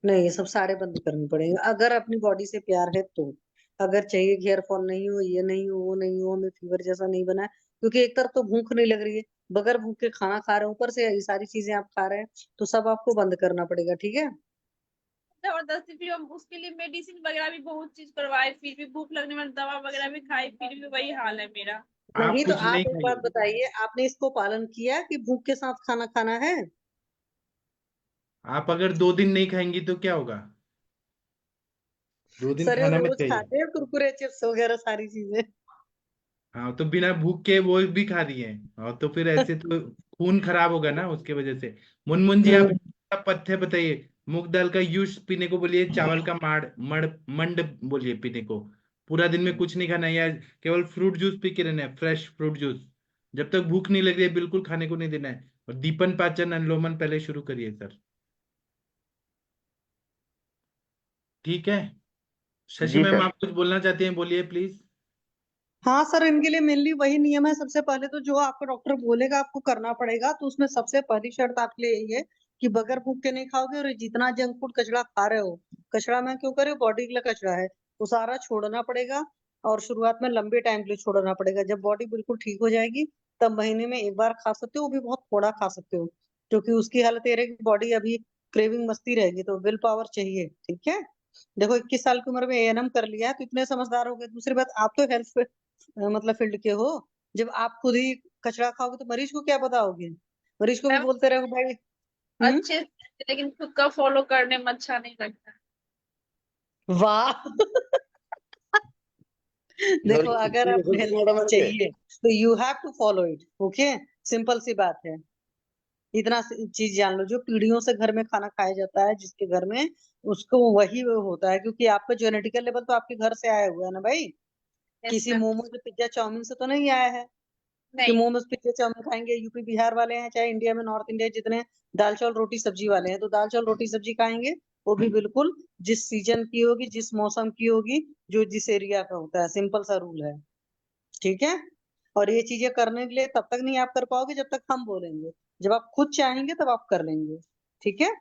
नहीं ये सब सारे बंद करने पड़ेंगे अगर अपनी बॉडी से प्यार है तो। अगर चाहिए कि हेयर फॉल नहीं हो, ये नहीं हो, वो नहीं हो, हमें फीवर जैसा नहीं बना है, क्योंकि एक तरफ तो भूख नहीं लग रही है, बगैर भूख के खाना खा रहे हैं, ऊपर से ये सारी चीजें आप खा रहे हैं, तो सब आपको बंद करना पड़ेगा, ठीक है? जबरदस्ती फिर हम उसके लिए मेडिसिन वगैरह भी बहुत चीज करवाए, फिर भी भूख लगने में दवा वगैरह भी खाई, फिर भी वही हाल है मेरा। आप नहीं तो कुछ नहीं आप एक बात खाइए। बताइए, आपने इसको पालन किया कि भूख के साथ खाना खाना है? आप अगर 2 दिन नहीं खाएंगी तो क्या होगा? 2 दिन सर ये खाना मत रोज चाहिए। खाते हैं कुरकुरे चिप्स वगैरह सारी चीजें। हाँ तो बिना भूख के वो भी खा रही है, और तो फिर ऐसे तो खून खराब होगा ना उसके वजह से। मुनमुन जी, आप पथ्य बताइए। मूंग दाल का जूस पीने को बोलिए, चावल का मंड बोलिए पीने को। पूरा दिन में कुछ नहीं खाना है, या केवल फ्रूट जूस पी के रहना है, फ्रेश फ्रूट जूस। जब तक भूख नहीं लग रही है बिल्कुल खाने को नहीं देना है। और दीपन पाचन अनुलोमन पहले शुरू करिए सर, ठीक है? शशि जी मैम सर। आप कुछ बोलना चाहते हैं, बोलिए प्लीज। हाँ सर, इनके लिए मेनली वही नियम है। सबसे पहले तो जो आपको डॉक्टर बोलेगा आपको करना पड़ेगा, तो उसमें सबसे पहली शर्त आपके लिए यही है कि बगैर भूख के नहीं खाओगे, और ये जितना जंक फूड कचड़ा खा रहे हो, कचड़ा मैं क्यों कर रहे हो, बॉडी के लिए कचड़ा है, वो सारा छोड़ना पड़ेगा। और शुरुआत में लंबे टाइम के लिए छोड़ना पड़ेगा। जब बॉडी बिल्कुल ठीक हो जाएगी तब महीने में एक बार खा सकते हो, वो भी बहुत थोड़ा खा सकते हो, क्योंकि उसकी हालत ये रहेगी, बॉडी अभी क्रेविंग मस्ती रहेगी, तो विल पावर चाहिए, ठीक है? देखो 21 साल की उम्र में एएनएम कर लिया है तो इतने समझदार हो गए। दूसरी बात, आप तो हेल्थ मतलब फील्ड के हो, जब आप खुद ही कचरा खाओगे तो मरीज को क्या बताओगे? मरीज को भी मैम बोलते रहो भाई। अच्छे से, लेकिन खुद का फॉलो करने में अच्छा नहीं लगता। वाह देखो अगर आपको हेल्थ चाहिए तो you have to follow it, okay? Simple सी बात है। इतना चीज जान लो, जो पीढ़ियों से घर में खाना खाया जाता है जिसके घर में, उसको वही वो होता है, क्योंकि आपका जेनेटिकल लेवल तो आपके घर से आया हुआ है ना भाई। यस किसी मैम। मोमोज पिज्जा चाउमीन से तो नहीं आया है कि नहीं। मोमोज पिज्जा चाउमीन खाएंगे। यूपी बिहार वाले हैं, चाहे इंडिया में नॉर्थ इंडिया जितने दाल चावल रोटी सब्जी वाले हैं, तो दाल चावल रोटी सब्जी खाएंगे, वो भी बिल्कुल जिस सीजन की होगी, जिस मौसम की होगी, जो जिस एरिया का होता है। सिंपल सा रूल है, ठीक है? और ये चीजें करने के लिए तब तक नहीं आप कर पाओगे जब तक हम बोलेंगे। जब आप खुद चाहेंगे तब आप कर लेंगे, ठीक है?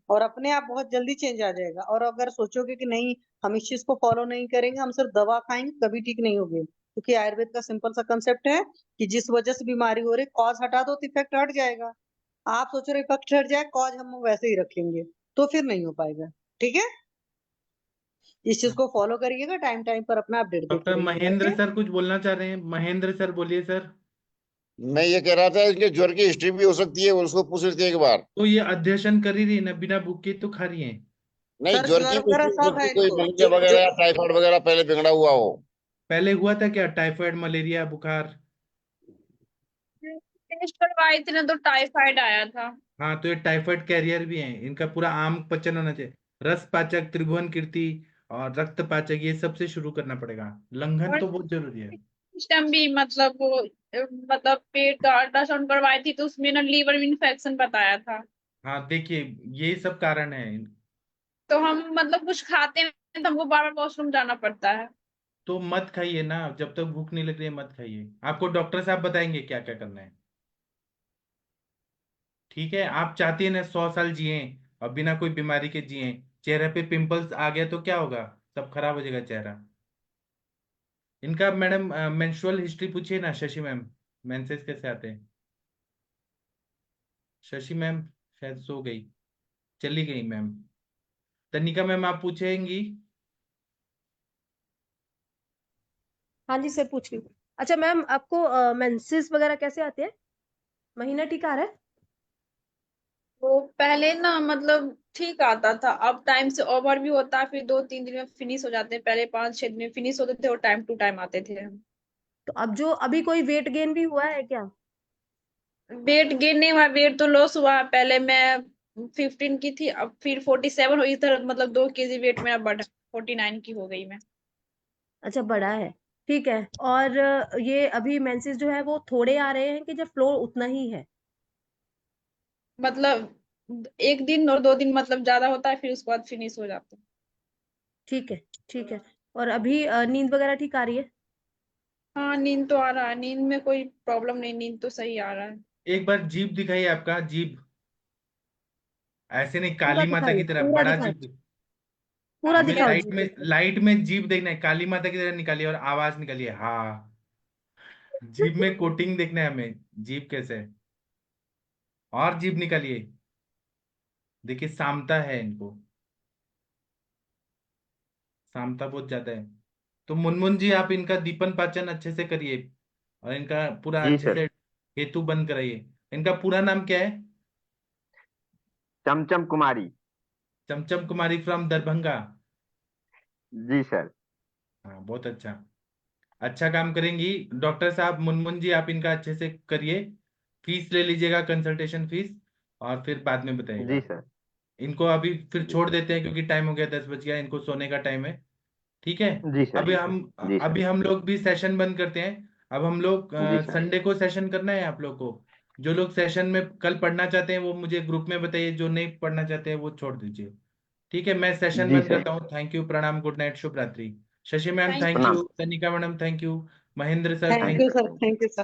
और अपने आप बहुत जल्दी चेंज आ जाएगा। और अगर सोचोगे कि नहीं हम इस चीज को फॉलो नहीं करेंगे, हम सिर्फ दवा खाएंगे, कभी ठीक नहीं होगे। क्योंकि आयुर्वेद का सिंपल सा कंसेप्ट है कि जिस वजह से बीमारी हो रही, कॉज हटा दो तो इफेक्ट हट जाएगा। आप सोच रहे इफेक्ट हट जाए, कॉज हम वैसे ही रखेंगे, तो फिर नहीं हो पाएगा। ठीक है, इस चीज को फॉलो करिएगा, टाइम टाइम पर अपना अपडेट देखते डॉक्टर रहिएगा। महेंद्र ओके, सर कुछ बोलना चाह रहे हैं। महेंद्र सर बोलिए सर। मैं ये कह रहा था इनके ज्वर की हिस्ट्री भी हो सकती है, उसको पूछ लेते हैं एक बार। तो ये अध्ययन कर ही रही है ना, बिना बुक के तो खा रही है। नहीं, सर ज्वर की ज्वर भी वगैरह हिस्ट्री हो सब सकती है है, कोई इनको। मलेरिया वगैरह या टाइफाइड वगैरह पहले बिगड़ा हुआ हो। पहले हुआ था क्या, टाइफाइड, मलेरिया, बुखार? टेस्ट करवाई थी ना तो टाइफाइड आया था। हाँ, तो ये टाइफाइड कैरियर भी हैं। इनका पूरा आम पचन होना चाहिए। रस पाचक, त्रिभुवन कीर्ति और रक्त पाचक, ये सबसे शुरू करना पड़ेगा। लंघन और तो बहुत जरूरी है। सिस्टम भी मतलब वो मतलब पेट का अल्ट्रासाउंड करवाई थी तो उसमें ना लीवर में इन्फेक्शन बताया था। हाँ देखिए, ये सब कारण है। तो हम मतलब कुछ खाते हैं तो हमको बार बार वॉशरूम जाना पड़ता है। तो मत खाइए ना, जब तक भूख नहीं लग रही है मत खाइए। आपको डॉक्टर साहब बताएंगे क्या क्या करना है। ठीक है, आप चाहती हैं ना 100 साल जिए और बिना कोई बीमारी के जिए। चेहरे पे पिंपल्स आ गया तो क्या होगा, सब खराब हो जाएगा चेहरा। इनका मैडम मेंस्ट्रुअल हिस्ट्री पूछिए ना, शशि मैम। मेंसेस कैसे आते हैं? शशि मैम शायद सो गई, चली गई मैम। तनिका मैम आप पूछेंगी? हाँ जी सर, पूछ रही हूँ। अच्छा मैम, आपको मेंसेस वगैरह कैसे आते हैं? महीना ठीक आ रहा है? तो पहले ना मतलब ठीक आता था, अब टाइम से ओवर भी होता है, फिर 2-3 दिन में फिनिश हो जाते हैं। पहले 5-6 दिन में फिनिश होते थे और टाइम टू टाइम आते थे। तो अब जो अभी कोई वेट गेन भी हुआ है क्या? वेट गेन नहीं हुआ, वेट तो लॉस हुआ। पहले मैं 15 की थी, अब फिर 47 हुई। इधर मतलब 2 kg वेट मेरा बढ़ा, 49 की हो गई मैं। अच्छा, बड़ा है। ठीक है। और ये अभी मेंसेस जो है वो थोड़े आ रहे हैं कि जब फ्लो उतना ही है? मतलब 1 दिन और 2 दिन मतलब ज्यादा होता है, फिर उसके बाद फिनिश हो जाता है। ठीक है, ठीक है। और अभी नींद वगैरह ठीक आ रही है? हाँ, नींद तो आ रहा है, नींद में कोई प्रॉब्लम नहीं, नींद तो सही आ रहा है। एक बार जीभ दिखाइए, आपका जीभ। ऐसे नहीं, पूरा काली माता की दिखाइए, तरह पूरा बड़ा दिखाओ, जीभ पूरा हमें दिखाओ लाइट जी। में, लाइट में जीभ देखना है, काली माता की तरह निकालिए और आवाज निकालिए हाँ। जीभ में कोटिंग देखना है हमें, जीभ कैसे है। और जीभ निकालिए, देखिए सामता है इनको, सामता बहुत ज्यादा है। तो मुनमुन जी आप इनका दीपन पाचन अच्छे से करिए और इनका पूरा जी अच्छे सर। से हेतु बंद कराइए। इनका पूरा नाम क्या है? चमचम कुमारी। चमचम कुमारी फ्रॉम दरभंगा। जी सर। हाँ बहुत अच्छा, अच्छा काम करेंगी। डॉक्टर साहब, मुनमुन जी आप इनका अच्छे से करिए। फीस ले लीजिएगा, कंसल्टेशन फीस, और फिर बाद में जी बताइएगा। सर। इनको अभी फिर छोड़ देते हैं क्योंकि टाइम हो गया, 10 बज गया, इनको सोने का टाइम है। ठीक है। जी सर। अभी जी सर। हम जी सर। अभी हम लोग भी सेशन बंद करते हैं। अब हम लोग जी सर। संडे को सेशन करना है आप लोग को। जो लोग सेशन में कल पढ़ना चाहते हैं वो मुझे ग्रुप में बताइए, जो नहीं पढ़ना चाहते हैं वो छोड़ दीजिए। ठीक है, मैं सेशन जी बंद सर। करता हूँ। थैंक यू, प्रणाम, गुड नाइट, शुभ रात्रि। Shashi ma'am thank thank you. You, प्रणाम। तनिका madam thank you, Mahendra sir thank thank you you. Sir, thank you sir.